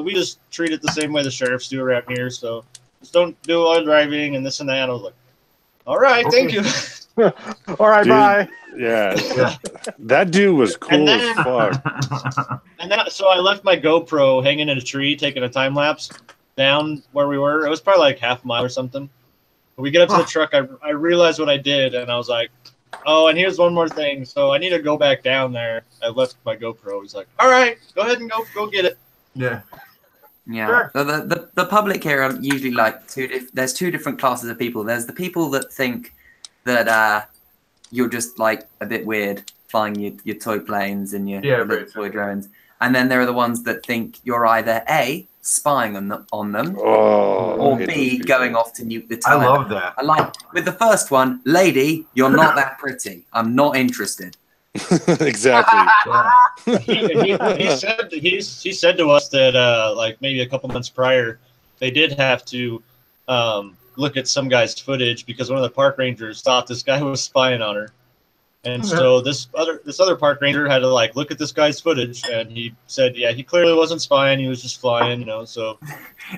we just treat it the same way the sheriffs do around here. So just don't do while driving and this and that." I was like, "All right, thank you." All right, Dude. bye. Yeah. That dude was cool And as then- fuck. And then, so I left my GoPro hanging in a tree, taking a time lapse down where we were. It was probably like half a mile or something. When we get up to the truck, I realized what I did, and I was like, "Oh, and here's one more thing. So I need to go back down there." I left my GoPro. He's like, "All right, go ahead and go get it." Yeah. Yeah. Sure. So the public here are usually like there's two different classes of people. There's the people that think that you're just like a bit weird flying your toy planes and your little basically. toy drones. And then there are the ones that think you're either A, spying on them, Oh, or I hate those B, people. going off to nuke the I tower. love that. I like with the first one, lady, you're not that pretty. I'm not interested. Exactly. Yeah. He said to us that like maybe a couple months prior, they did have to look at some guy's footage because one of the park rangers thought this guy was spying on her, and so this other park ranger had to like look at this guy's footage, and he said, yeah, he clearly wasn't spying, he was just flying, So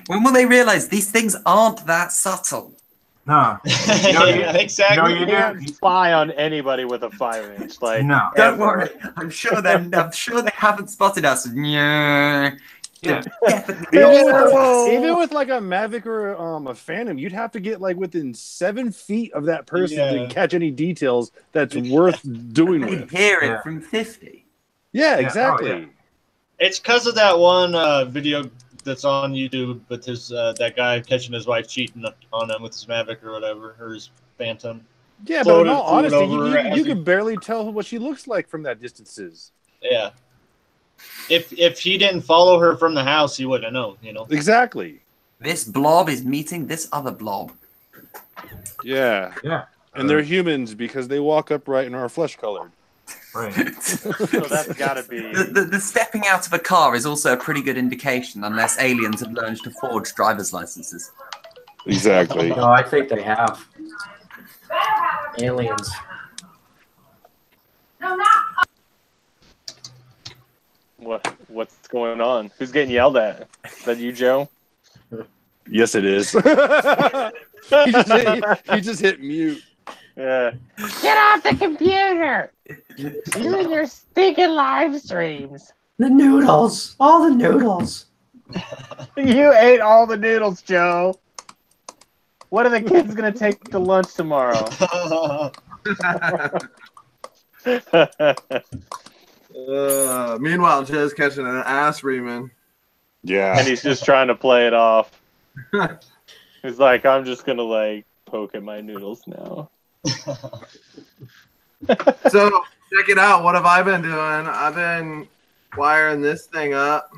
When will they realize these things aren't that subtle? No. yeah, exactly. No, You you can't do. spy on anybody with a 5-inch. Like, No. Don't ever. worry, I'm sure they haven't spotted us. Yeah. Yeah. Definitely. Even with like a Mavic or a Phantom, you'd have to get like within 7 feet of that person Yeah. to catch any details that's worth doing You with. hear it Yeah. from 50. Yeah, Yeah. exactly. Oh, yeah. It's because of that one video that's on YouTube with his that guy catching his wife cheating on him with his Mavic or whatever, or his Phantom. Yeah, but in all Floated honesty, over you as he- can barely tell what she looks like from that distances. Yeah. if he didn't follow her from the house, he wouldn't have known. You know. Exactly. This blob is meeting this other blob. Yeah. Yeah. And they're humans because they walk upright and are flesh colored. Right. So that's got to be. The stepping out of a car is also a pretty good indication, unless aliens have learned to forge driver's licenses. Exactly. No, I think they have. Aliens. What's going on? Who's getting yelled at? Is that you, Joe? Yes, it is. he just hit mute. Yeah. Get off the computer! You and your stinking live streams. The noodles. All the noodles. You ate all the noodles, Joe. What are the kids gonna take to lunch tomorrow? Meanwhile, Joe's catching an ass reaming. Yeah. And he's just trying to play it off. He's like, I'm just gonna like poke at my noodles now. So check it out. What have I been doing? I've been wiring this thing up.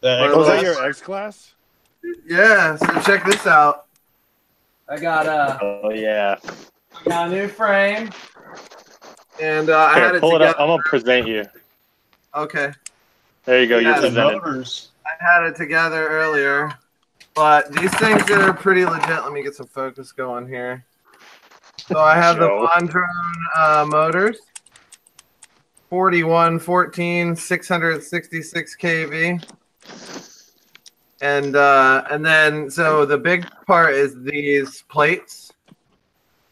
Oh, is that your X class? Yeah. So check this out. I got Oh yeah. a new frame. And I had Here, it pull it together. up. I'm gonna present you. Okay. There you go. You're Yeah, The presented. motors. I had it together earlier. But these things are pretty legit. Let me get some focus going here. So I have the Joe. Bondrone motors. 4114 666 kV. And then so the big part is these plates.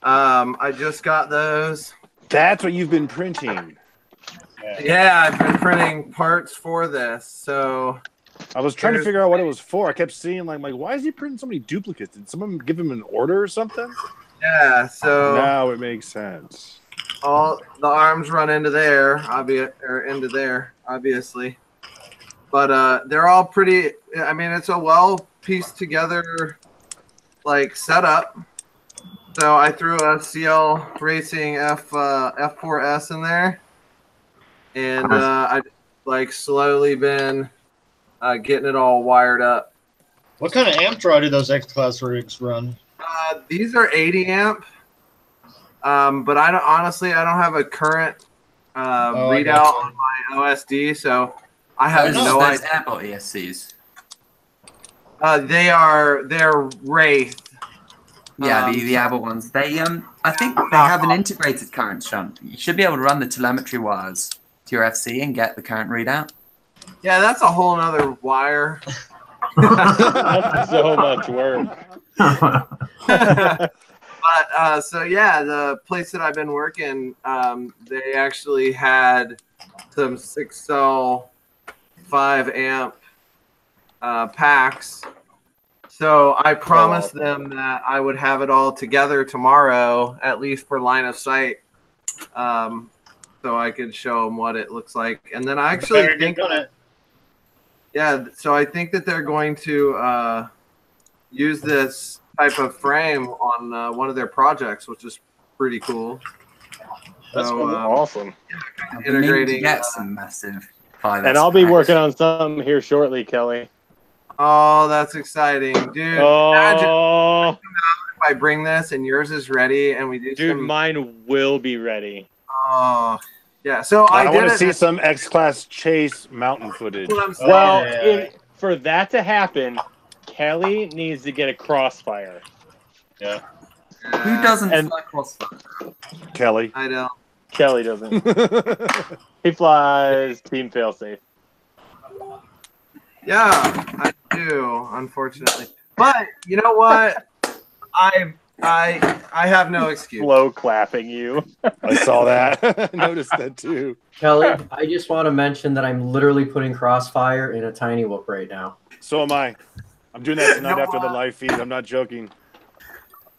I just got those. That's what you've been printing. Yeah, I've been printing parts for this. So I was trying to figure out what it was for. I kept seeing like why is he printing so many duplicates? Did someone give him an order or something? yeah, so Now it makes sense. all the arms run into there, obviously. But they're all pretty. I mean, it's a well pieced together like setup. So I threw a CL Racing F4S in there, and I like slowly been getting it all wired up. What kind of amp draw do those X-Class rigs run? These are 80 amp, but I don't have a current readout gotcha. on my OSD, so I have Those no idea. Airport ESCs. They're Wraith. Yeah, the Abbott ones. They I think they have an integrated current shunt. You should be able to run the telemetry wires to your FC and get the current readout. Yeah, that's a whole nother wire. That's so much work. But so yeah, the place that I've been working, they actually had some 6-cell 5 amp packs. So I promised them that I would have it all together tomorrow, at least for line of sight, so I could show them what it looks like. And then I actually think so I think that they're going to use this type of frame on one of their projects, which is pretty cool. That's So, awesome. integrating. Get some massive 5S And I'll be packs. working on something here shortly, Kelly. Oh, that's exciting, dude! Imagine Oh, if I bring this and yours is ready, and we do dude, some. mine will be ready. Oh, yeah. So I I want did to it. see some X Class chase mountain footage. That's what I'm saying. Well, Yeah. for that to happen, Kelly needs to get a crossfire. Yeah. Who doesn't And- fly crossfire? Kelly. I don't. Kelly doesn't. He flies Team Failsafe. Yeah, I do, unfortunately. But you know what? I have no excuse. Slow clapping you. I saw that. I noticed that too. Kelly, I just want to mention that I'm literally putting Crossfire in a tiny whoop right now. So am I. I'm doing that tonight No, after the live feed. I'm not joking.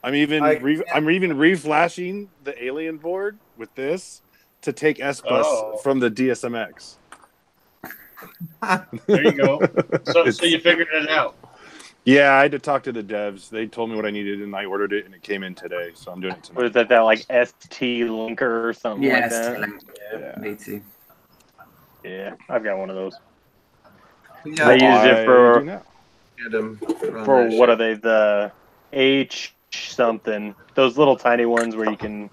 I'm even I- reflashing the alien board with this to take S-Bus Oh. from the DSMX. There you go. So you figured it out. Yeah, I had to talk to the devs. They told me what I needed, and I ordered it, and it came in today. So I'm doing it What tonight. is that like ST linker or something like Yes, that? Yeah. me too. Yeah, I've got one of those. Yeah, I use it for what are they? The H something. Those little tiny ones where you can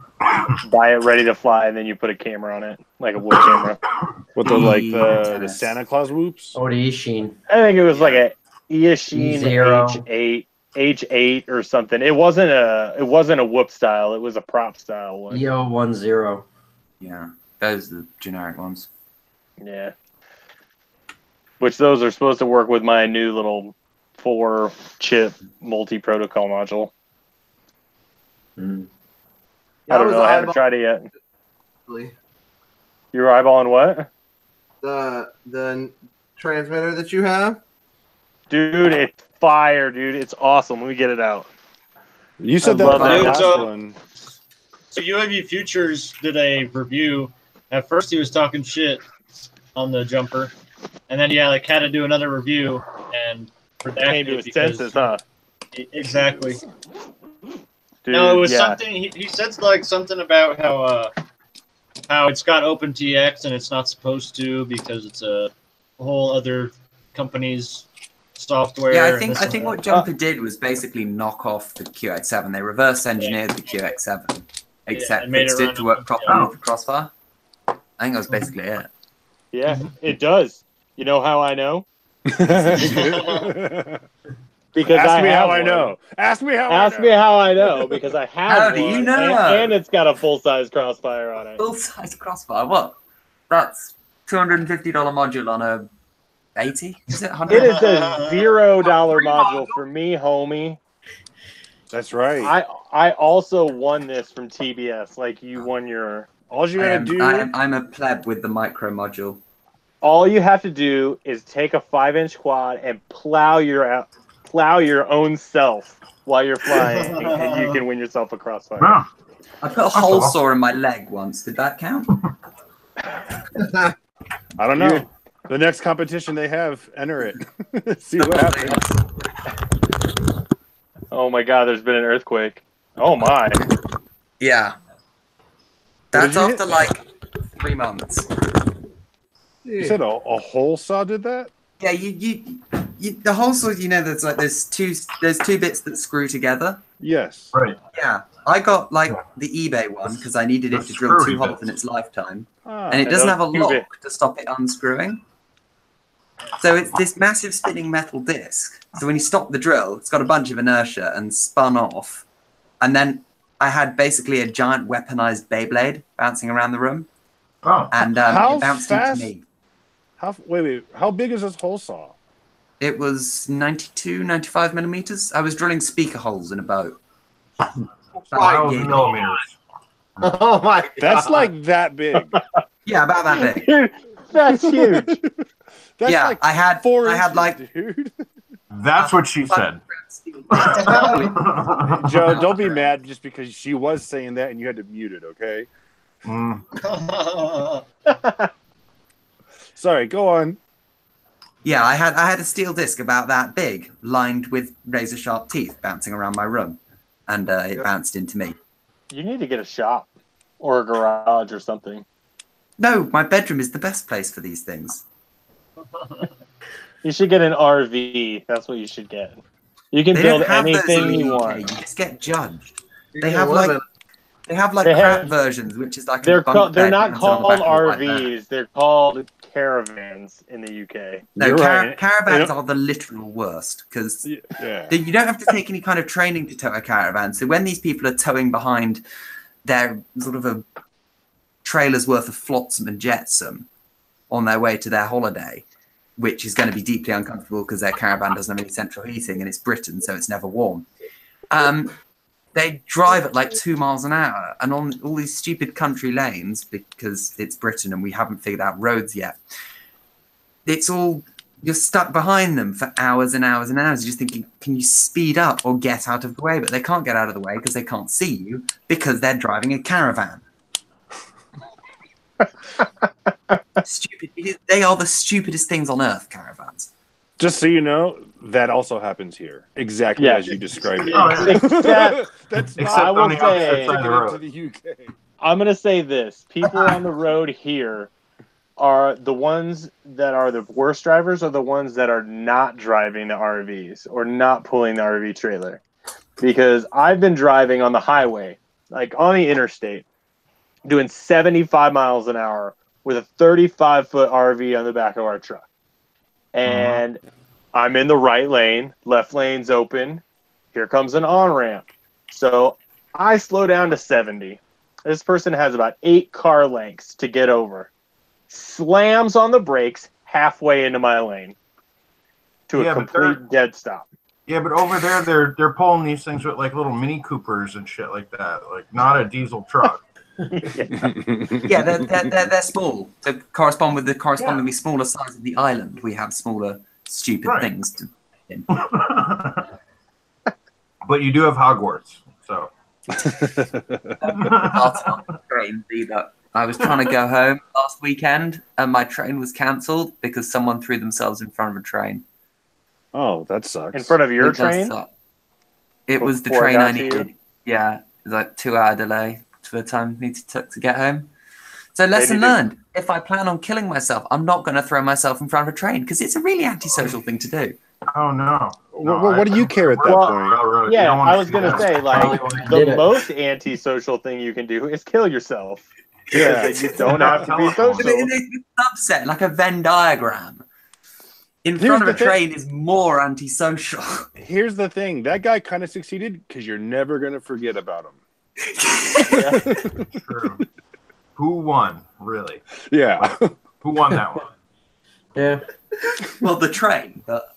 buy it ready to fly, and then you put a camera on it, like a wood camera. What the Santa Claus whoops? Oh, the Ishin. I think it was like a Eachine E0. H8 or something. It wasn't a whoop style. It was a prop style one. EO10. Yeah, those are the generic ones. Yeah. Which those are supposed to work with my new little 4-chip multi-protocol module. Mm. I don't know. I haven't tried it yet. Really. You're eyeballing what? The transmitter that you have? Dude, it's fire, dude. It's awesome. Let me get it out. You said I love that that. last one. So UAV Futures did a review. At first, he was talking shit on the jumper, and then had to do another review and redacted Came to his because senses, huh? exactly. Dude, No, it was yeah. something. He said like something about how it's got OpenTX and it's not supposed to because it's a whole other company's software. Yeah, and I think what Jumper did was basically knock off the QX7. They reverse engineered the QX7, except and made fixed it it run to work on properly with Crossfire. I think that was basically it. Yeah, it does. You know how I know? Because Ask me how one. I know. Ask me how Ask I know. me how I know, because I have How one. do you know? And it's got a full-size crossfire on it. Full size Crossfire. What? That's $250 module on a 80? Is it 100? It is a $0 module for me, homie. That's right. I also won this from TBS, like you won your... All you gotta do... I'm a pleb with the micro module. All you have to do is take a 5-inch quad and plow your own self while you're flying, and you can win yourself a crossfire. Yeah. I put a hole saw in my leg once. Did that count? I don't know. The next competition they have, enter it. See what happens. Oh my god, there's been an earthquake. Oh my. Yeah. What did That's you after hit? like 3 months. You said a hole saw did that? Yeah, you the hole saw, there's like there's two bits that screw together. Yes. Right. Yeah. I got like the eBay one because I needed it to drill 2 holes in its lifetime. Ah, And it doesn't those have a two lock to stop it unscrewing. So it's this massive spinning metal disc. So when you stop the drill, it's got a bunch of inertia and spun off. And then I had basically a giant weaponized Beyblade bouncing around the room. Oh. And How it bounced fast? into me. Wait. How big is this hole saw? It was 92, 95 millimeters. I was drilling speaker holes in a boat. 12 millimeters. Oh my god. That's like that big. Yeah, about that big. Dude, that's huge. That's Yeah, like I had 4 like inches, dude. That's what she said. Joe, don't be mad just because she was saying that and you had to mute it, okay? Sorry, go on. Yeah, I had a steel disc about that big, lined with razor sharp teeth, bouncing around my room, and it bounced into me. You need to get a shop or a garage or something. No, my bedroom is the best place for these things. You should get an RV. That's what you should get. You can They build don't have those in anything the you UK. want. You just get judged. You They can have live like in- they have like They crap have- versions, which is like They're a bunk they're bed not mounted on the called back of it like that. RVs. They're called caravans in the UK. No, You're right. caravans You know- are the literal worst because Yeah. you don't have to take any kind of training to tow a caravan. So when these people are towing behind their sort of a trailer's worth of flotsam and jetsam on their way to their holiday, which is going to be deeply uncomfortable because their caravan doesn't have any central heating and it's Britain, so it's never warm. They drive at like 2 miles an hour and on all these stupid country lanes because it's Britain and we haven't figured out roads yet. It's all, you're stuck behind them for hours and hours and hours. You're just thinking, can you speed up or get out of the way? But they can't get out of the way because they can't see you because they're driving a caravan. Stupid. They are the stupidest things on earth, caravans. Just so you know, that also happens here. Exactly Yeah. as you described it. Oh, yeah. That's Except not I will on the opposite say- side of the road. to the UK. I'm gonna say this: people on the road here are the ones that are the worst drivers are the ones that are not driving the RVs or not pulling the RV trailer. Because I've been driving on the highway, like on the interstate, doing 75 miles an hour with a 35-foot RV on the back of our truck. And I'm in the right lane, left lane's open. Here comes an on-ramp. So I slow down to 70. This person has about 8 car lengths to get over. Slams on the brakes halfway into my lane to a complete dead stop. Yeah, but over there, they're pulling these things with like little Mini Coopers and shit like that, like not a diesel truck. Yeah, they're small to correspond with the correspondingly smaller size of the island. We have smaller, stupid things to. But you do have Hogwarts, so. I was trying to go home last weekend, and my train was cancelled because someone threw themselves in front of a train. Oh, that sucks. In front of your train? It was the train I needed. Yeah, it was like 2-hour delay for the time it took to get home. So lesson learned. If I plan on killing myself, I'm not going to throw myself in front of a train because it's a really antisocial thing to do. Oh, no. What do you care at that point? Yeah, I was going to say, like, the most antisocial thing you can do is kill yourself. Yeah. You don't have to be social. It's upset, like a Venn diagram. In front of a train is more antisocial. Here's the thing. That guy kind of succeeded because you're never going to forget about him. True. Who won, really? Yeah. Who won that one? Yeah. Well, the train, but...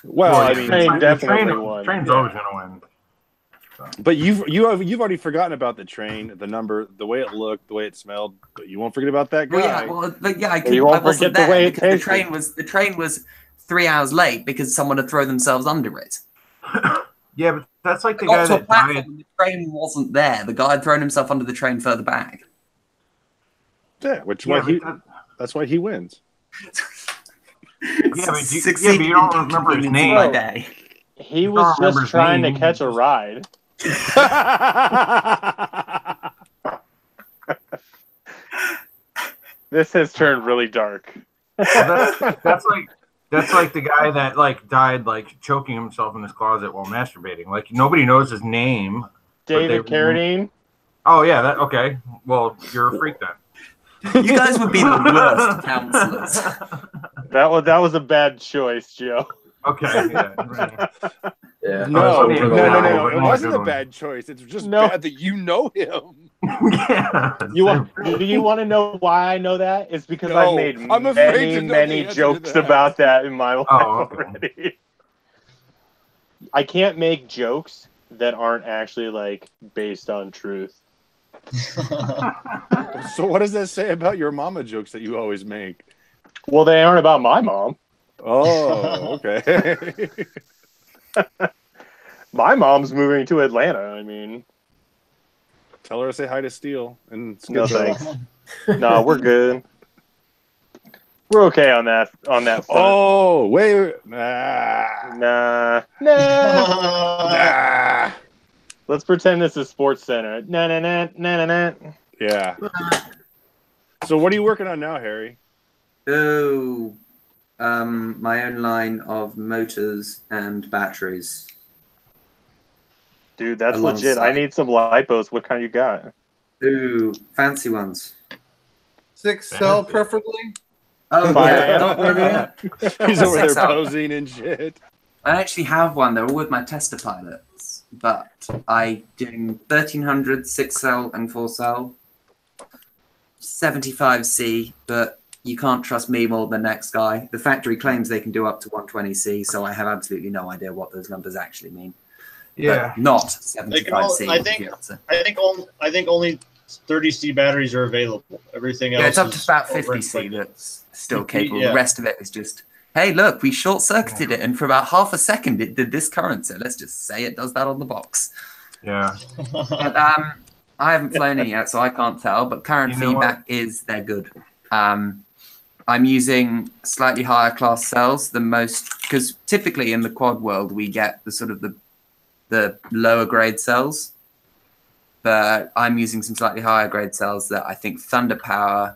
Well, I mean, train definitely won. Train's always going to win. So. But you've already forgotten about the train, the number, the way it looked, the way it smelled. But you won't forget about that guy. You won't forget the way it tasted. The train was 3 hours late because someone had thrown themselves under it. Yeah, but that's like the guy that died. The train wasn't there. The guy had thrown himself under the train further back. Yeah, that's why he wins. Yeah, but you don't remember his name. He was just trying to catch a ride. This has turned really dark. That's like the guy that like died like choking himself in his closet while masturbating. Like nobody knows his name. David Carradine. Oh yeah, okay. Well, you're a freak then. You guys would be the worst counselors. That was a bad choice, Joe. Okay. Yeah. No. It wasn't a bad choice. It's just bad that you know him. Yeah. Do you want to know why I know that? It's because I've made many jokes about that in my life already. I can't make jokes that aren't actually like based on truth. So what does that say about your mama jokes that you always make? Well, they aren't about my mom. Oh, okay. My mom's moving to Atlanta. I mean, tell her to say hi to Steele. And no thanks. No, we're good. We're okay on that. Front. Oh, wait. Nah. Let's pretend this is Sports Center. Nah. Yeah. So what are you working on now, Harry? Oh, my own line of motors and batteries. Dude, that's legit. I need some lipos. What kind you got? Ooh, fancy ones. 6-cell preferably. Oh, yeah. Not really. He's over there posing and shit. I actually have one. They're all with my tester pilots, but I do 1300, 6-cell and 4-cell, 75C, but you can't trust me more than the next guy. The factory claims they can do up to 120C, so I have absolutely no idea what those numbers actually mean. Yeah, but not 75C. I think only 30C batteries are available. Everything else. Yeah, it's up to about 50C that's still capable. Yeah. The rest of it is just, hey, look, we short-circuited it, and for about half a second it did this current. So let's just say it does that on the box. Yeah. But I haven't flown it yet, so I can't tell. But current feedback is they're good. I'm using slightly higher class cells than most, because typically in the quad world we get the sort of the lower grade cells, but I'm using some slightly higher grade cells that I think Thunder Power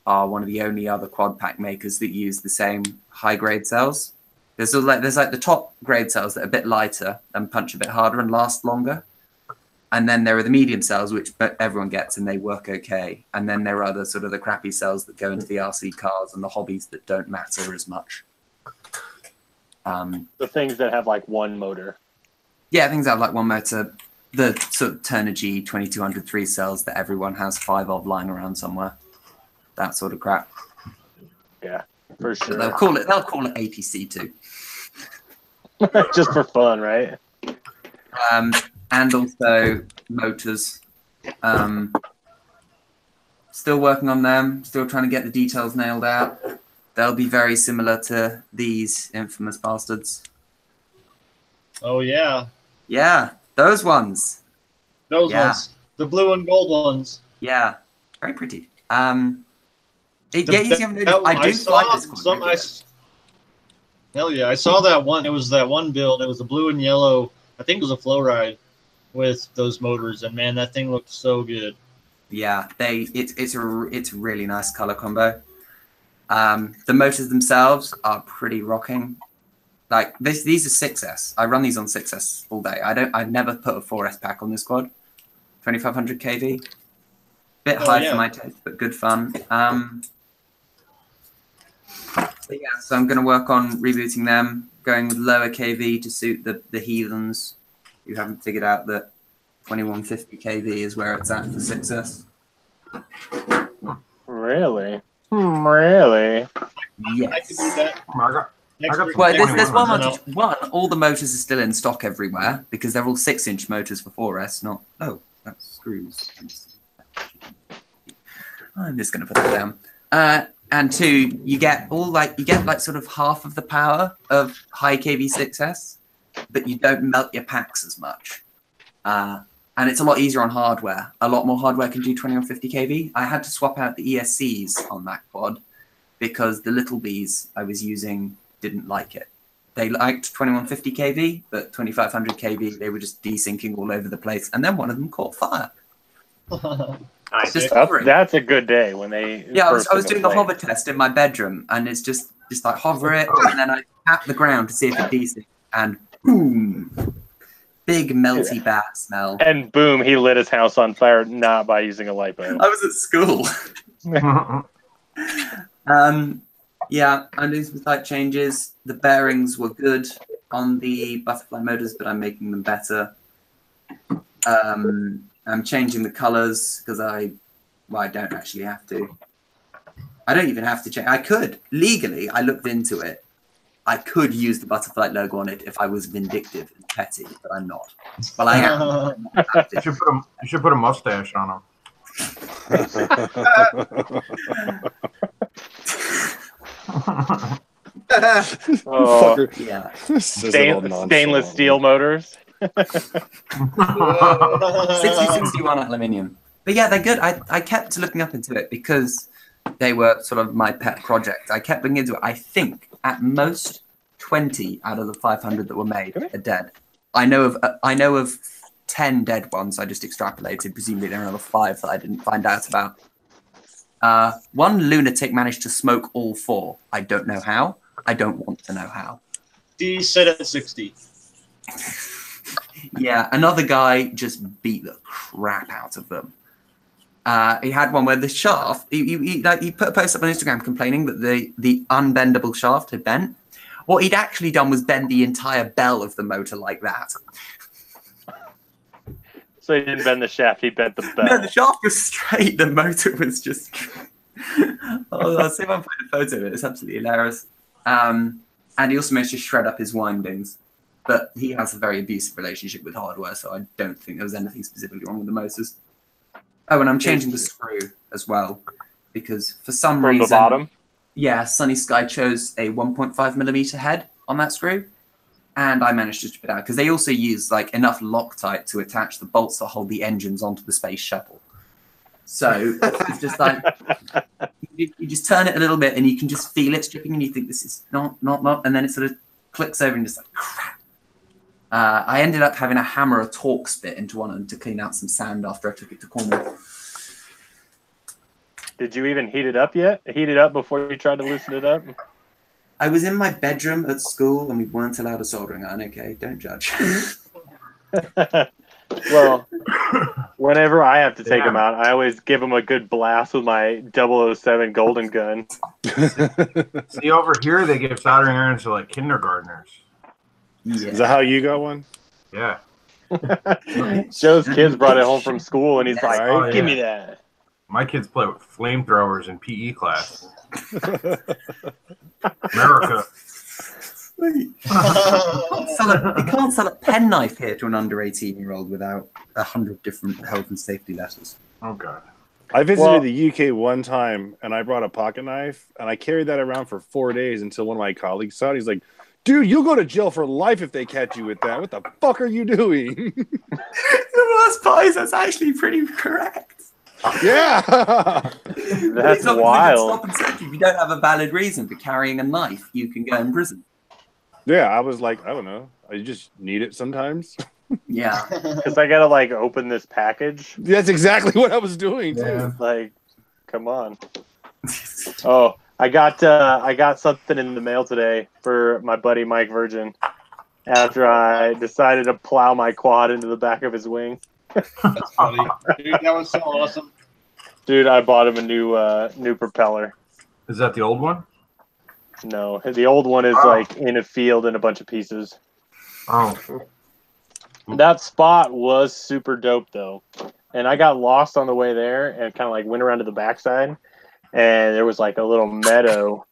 are one of the only other quad pack makers that use the same high grade cells. There's like the top grade cells that are a bit lighter and punch a bit harder and last longer. And then there are the medium cells, which everyone gets and they work okay. And then there are the sort of the crappy cells that go into the RC cars and the hobbies that don't matter as much. The things that have like one motor. Yeah, things that have like one motor. The sort of Turnigy 2200 3 cells that everyone has 5 of lying around somewhere. That sort of crap. Yeah, for sure. They'll call it APC too. Just for fun, right? And also motors. Still working on them, still trying to get the details nailed out. They'll be very similar to these infamous bastards. Oh yeah, Yeah, those ones. those Yeah. ones, the blue and gold ones. Yeah, very pretty. The- Yeah, you haven't noticed, I do saw fly this quad some. regularly. Hell yeah, I saw that one. It was that one build. It was the blue and yellow. I think it was a flow ride with those motors, and man, that thing looked so good. Yeah, it's a really nice color combo. The motors themselves are pretty rocking. Like these are 6S. I run these on 6S all day. I've never put a 4S pack on this quad. 2500 kV. Bit Oh, high yeah. for my taste, but good fun. So I'm going to work on rebooting them, going with lower kV to suit the heathens who haven't figured out that 2150 kV is where it's at for 6S. Really? Really? I could do Yes. that. I got Next Well, next there's one week, advantage. One, all the motors are still in stock everywhere because they're all 6-inch motors for 4S, not... Oh, that's screws. I'm just going to put that down. And two, you get sort of half of the power of high KV 6S, but you don't melt your packs as much. And it's a lot easier on hardware. A lot more hardware can do 2150 kV. I had to swap out the ESCs on that quad because the little Bs I was using didn't like it. They liked 2150 kV, but 2500 kV, they were just desyncing all over the place. And then one of them caught fire. nice. Just hovering. That's a good day when they. Yeah, I was burst doing into a hover flame. test in my bedroom, and it's just like hover it, and then I tap the ground to see if it desyncs, and boom, big melty bad smell. And boom, he lit his house on fire, not by using a light bulb. I was at school. Yeah, and these were slight changes. The bearings were good on the butterfly motors, but I'm making them better. I'm changing the colors because I don't actually have to. I don't even have to change. I could legally. I looked into it. I could use the butterfly logo on it if I was vindictive and petty, but I'm not. Well, I am. You should put a mustache on him. Oh, Fucker. Yeah. Says it all stainless steel motors. 6061 aluminium. But yeah, they're good. I kept looking up into it because they were sort of my pet project. I kept looking into it. I think at most 20 out of the 500 that were made are dead. I know of 10 dead ones. I just extrapolated. Presumably there are another 5 that I didn't find out about. One lunatic managed to smoke all 4. I don't know how. I don't want to know how. D set at 60. Yeah, another guy just beat the crap out of them. He had one where the shaft, he put a post up on Instagram complaining that the unbendable shaft had bent. What he'd actually done was bend the entire bell of the motor like that. So he didn't bend the shaft, he bent the bell. No, the shaft was straight. The motor was just... I'll see if I can find a photo of it. It's absolutely hilarious. And he also managed to shred up his windings. But he has a very abusive relationship with hardware, so I don't think there was anything specifically wrong with the motors. Oh, and I'm changing the screw as well, because for some From reason... the bottom? Yeah, Sunny Sky chose a 1.5mm head on that screw, and I managed to strip it out, because they also use like enough Loctite to attach the bolts that hold the engines onto the space shuttle. So it's just like, you just turn it a little bit, and you can just feel it stripping, and you think this is not, and then it sort of clicks over and just like, crap. I ended up having to hammer a Torx bit into one of them to clean out some sand after I took it to Cornwall. Did you even heat it up yet? Heat it up before you tried to loosen it up? I was in my bedroom at school and we weren't allowed a soldering iron. Okay, don't judge. Well, whenever I have to take Damn. them out, I always give them a good blast with my 007 golden gun. See, over here they give soldering irons to like kindergartners. Yeah. Is that how you got one? Yeah. Joe's kids brought it home from school, and he's like, Right? "Give me that." My kids play with flamethrowers in PE class. America. You can't sell a penknife here to an under 18-year-old without 100 different health and safety letters. Oh god. I visited Well- the UK one time, and I brought a pocket knife, and I carried that around for 4 days until one of my colleagues saw it. He's like, "Dude, you'll go to jail for life if they catch you with that. What the fuck are you doing?" The worst part is that's actually pretty correct. Yeah. That's wild. Stop and search you. If you don't have a valid reason for carrying a knife, you can go in prison. Yeah, I was like, I don't know. I just need it sometimes. Yeah. Because I gotta like open this package. That's exactly what I was doing too. Yeah. Like, come on. Oh, I got something in the mail today for my buddy Mike Virgin. After I decided to plow my quad into the back of his wing. That's funny. Dude, that was so awesome. Dude, I bought him a new propeller. Is that the old one? No, the old one is like in a field in a bunch of pieces. Oh. That spot was super dope though. And I got lost on the way there and kind of like went around to the backside, and there was like a little meadow,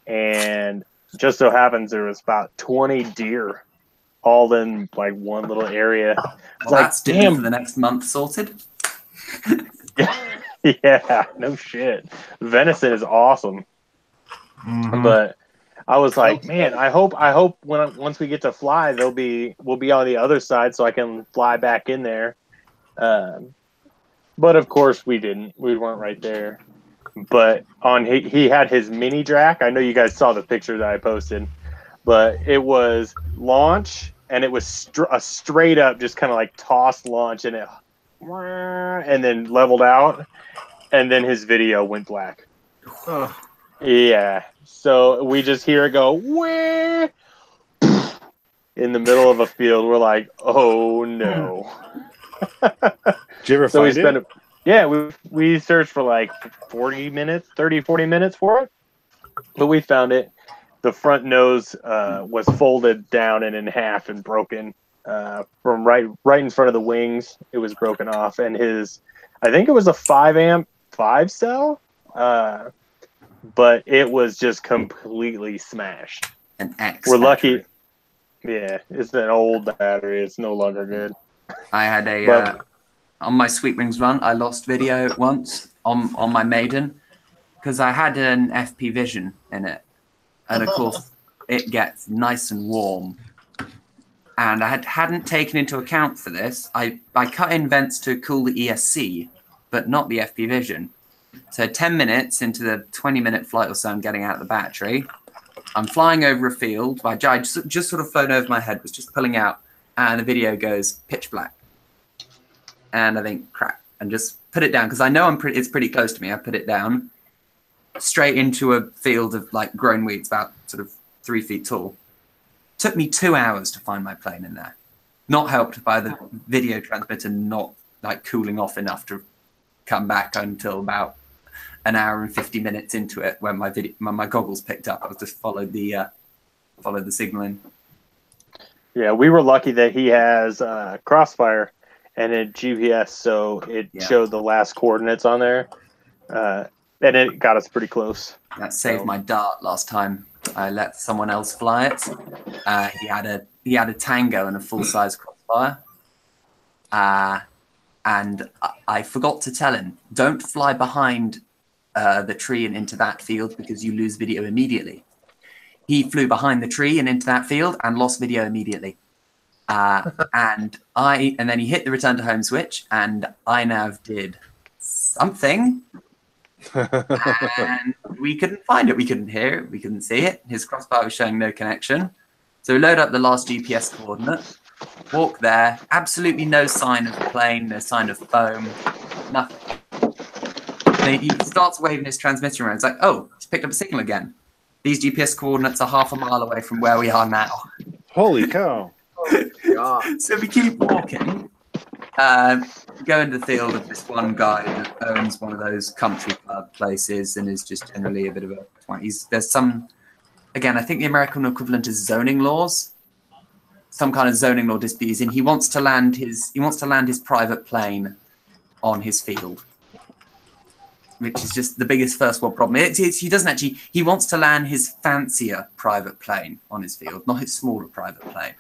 and just so happens there was about 20 deer all in like one little area. Well, Like, that's dinner damn. for the next month sorted. Yeah, no shit. Venison is awesome. Mhm. But I was like, man, I hope once we get to fly, we'll be on the other side so I can fly back in there. But of course we didn't. We weren't right there. But he had his mini drac. I know you guys saw the picture that I posted, but it was launch and it was a straight up just kind of like tossed launch and then leveled out, and then his video went black. Ugh. Yeah. So we just hear it go where in the middle of a field. We're like, oh no. Did you ever So we find it? spent we searched for like 40 minutes for it, but we found it. The front nose was folded down and in half and broken from right in front of the wings. It was broken off, and I think it was a 5 amp 5-cell, but it was just completely smashed. An X. We're battery. lucky. Yeah, it's an old battery. It's no longer good. I had a But- on my Sweet Wings run. I lost video once on my maiden because I had an FP Vision in it, and of course it gets nice and warm. And I hadn't taken into account for this. I cut in vents to cool the ESC, but not the FP Vision. So 10 minutes into the 20-minute flight or so, I'm getting out the battery. I'm flying over a field. I just sort of flown over my head, was just pulling out, and the video goes pitch black. And I think, crap, and just put it down because I know it's pretty close to me. I put it down straight into a field of like grown weeds, about sort of 3 feet tall. Took me 2 hours to find my plane in there. Not helped by the video transmitter not like cooling off enough to come back until about an hour and 50 minutes into it when my goggles picked up. I just followed the signaling. Yeah, we were lucky that he has Crossfire and a GPS, so it showed the last coordinates on there, and it got us pretty close. That saved my dart last time. I let someone else fly it. He had a Tango and a full-size Crossfire, and I forgot to tell him, don't fly behind the tree and into that field because you lose video immediately. He flew behind the tree and into that field and lost video immediately. And then he hit the return to home switch, and iNav did something, and we couldn't find it. We couldn't hear it. We couldn't see it. His crossbar was showing no connection. So we load up the last GPS coordinate, walk there, absolutely no sign of the plane, no sign of foam, nothing. And he starts waving his transmitter around. It's like, oh, he's picked up a signal again. These GPS coordinates are half a mile away from where we are now. Holy cow. God. So we keep walking. Go into the field of this one guy that owns one of those country club places and is just generally a bit of a twat. There's some, again, I think the American equivalent is zoning laws. Some kind of zoning law dispute. And he wants to land his private plane on his field, which is just the biggest first world problem. He wants to land his fancier private plane on his field, not his smaller private plane.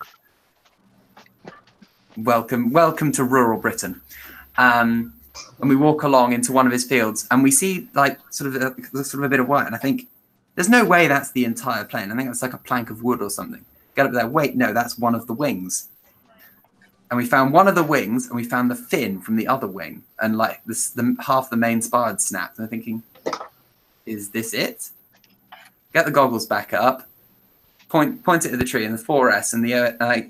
Welcome to rural Britain. And we walk along into one of his fields and we see like sort of a bit of white. And I think there's no way that's the entire plane. I think it's like a plank of wood or something. Get up there. Wait, no, that's one of the wings. And we found one of the wings and we found the fin from the other wing. And like half the main spar had snapped. And I'm thinking, is this it? Get the goggles back up. Point it at the tree and the 4S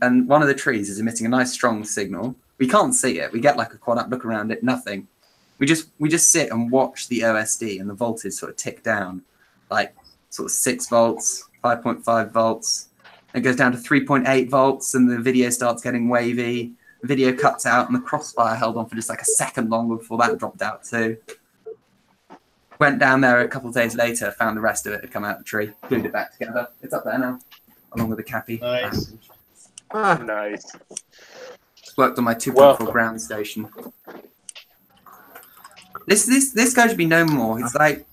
and one of the trees is emitting a nice strong signal. We can't see it. We get like a quad up look around it, nothing. We just sit and watch the OSD and the voltage sort of tick down, like sort of 6 volts, 5.5 volts. It goes down to 3.8 volts and the video starts getting wavy. The video cuts out and the crossfire held on for just like a second longer before that dropped out too. Went down there a couple of days later, found the rest of it had come out of the tree, glued it back together. It's up there now, along with the cappy. Nice. Nice. Worked on my 2.4 ground station. This guy should be no more. It's like,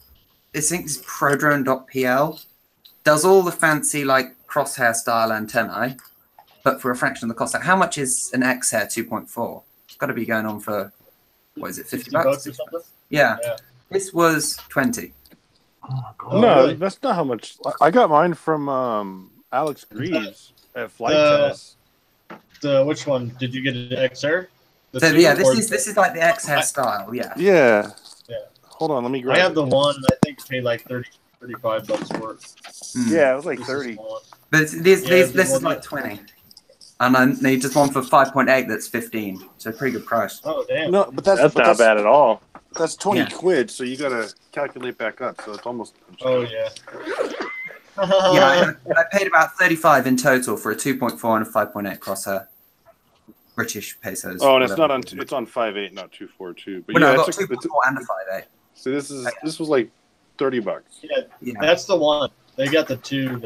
I think it's prodrone.pl. Does all the fancy like crosshair style antennae, but for a fraction of the cost. Like, how much is an X-Hair 2.4? It's got to be going on for, what is it, 50 bucks? Or something? Yeah. Yeah. This was 20. Oh, No, really? that's not how much. I got mine from Alex Greaves at Flight Test. Which one? Did you get an XR? So yeah, this is like the X-Hair style, yeah. Yeah. Yeah. Hold on, let me grab I have it. the one I think paid like 35 bucks for it. Yeah, it was like This is 30. small. But this is like 20. And I need just one for 5.8 that's 15. So pretty good price. Oh damn! No, but That's not bad at all. That's 20 Yeah. quid, so you gotta calculate back up. So it's almost. Oh yeah. Yeah, I paid about 35 in total for a 2.4 and a 5.8 crosshair. British pesos. Oh, and it's whatever. not on. It's on 5.8, not 2.42. But Well, no, yeah, I got it's 2.4 and a 5.8. so this was like $30. Yeah, Yeah. that's the one. They got the two.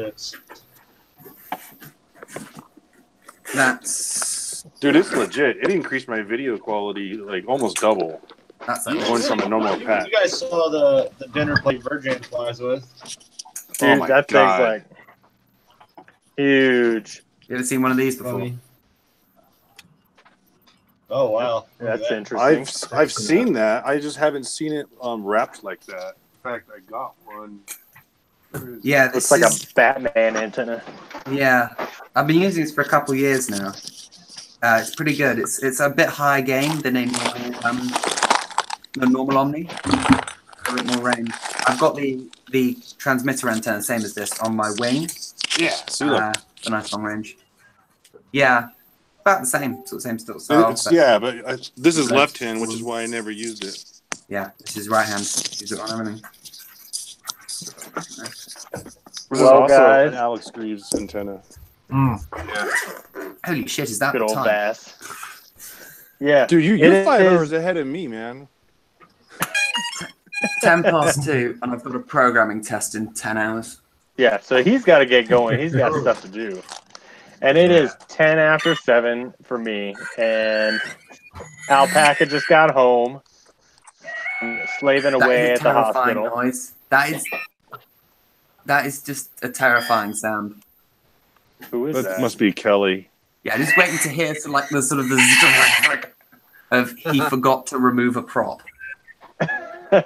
That's Dude, it's legit. It increased my video quality like almost double. That's Going from a normal pack. you guys saw the dinner plate Virgin flies with. Dude, Oh my that God. thing's like huge. You ever seen one of these before? Funny. Oh wow! Look at That's that. interesting. I've seen that. I just haven't seen it wrapped like that. In fact, I got one. Yeah, Looks this like is, a Batman antenna. yeah. I've been using this for a couple of years now. It's pretty good. It's a bit higher gain than a normal Omni. A bit more range. I've got the transmitter antenna, same as this, on my wing. Yeah, see that. A nice long range. Yeah, about the same, sort of same still. So Yeah, but this is left hand, which is why I never used it. yeah, this is right hand. Use it on everything. This Well, is also guys. an Alex Greaves antenna. Yeah. Holy shit, is that Good the old time? bass. Yeah. Dude, It you're 5 is- hours ahead of me, man. 2:10, and I've got a programming test in 10 hours. Yeah, so he's got to get going. He's got stuff to do. And it is 10 after 7 for me. And Alpaca just got home, slaving That away is a at the terrifying hospital. noise. That is just a terrifying sound. Who is That that? must be Kelly. Yeah, just waiting to hear some, like the sort of the of he forgot to remove a prop.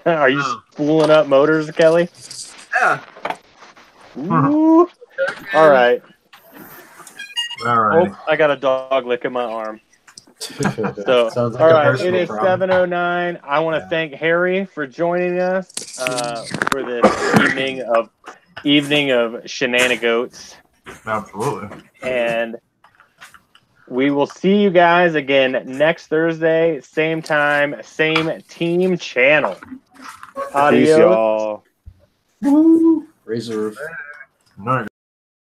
Are you spooling up motors, Kelly? Yeah. Ooh. All right. All right. Oh, I got a dog licking my arm. So, Sounds like all a right, it personal is problem. 7:09. I want to thank Harry for joining us for this evening of shenanigans, Absolutely. and we will see you guys again next Thursday, same time, same team channel. Peace, Adios. y'all. Raise the roof. No,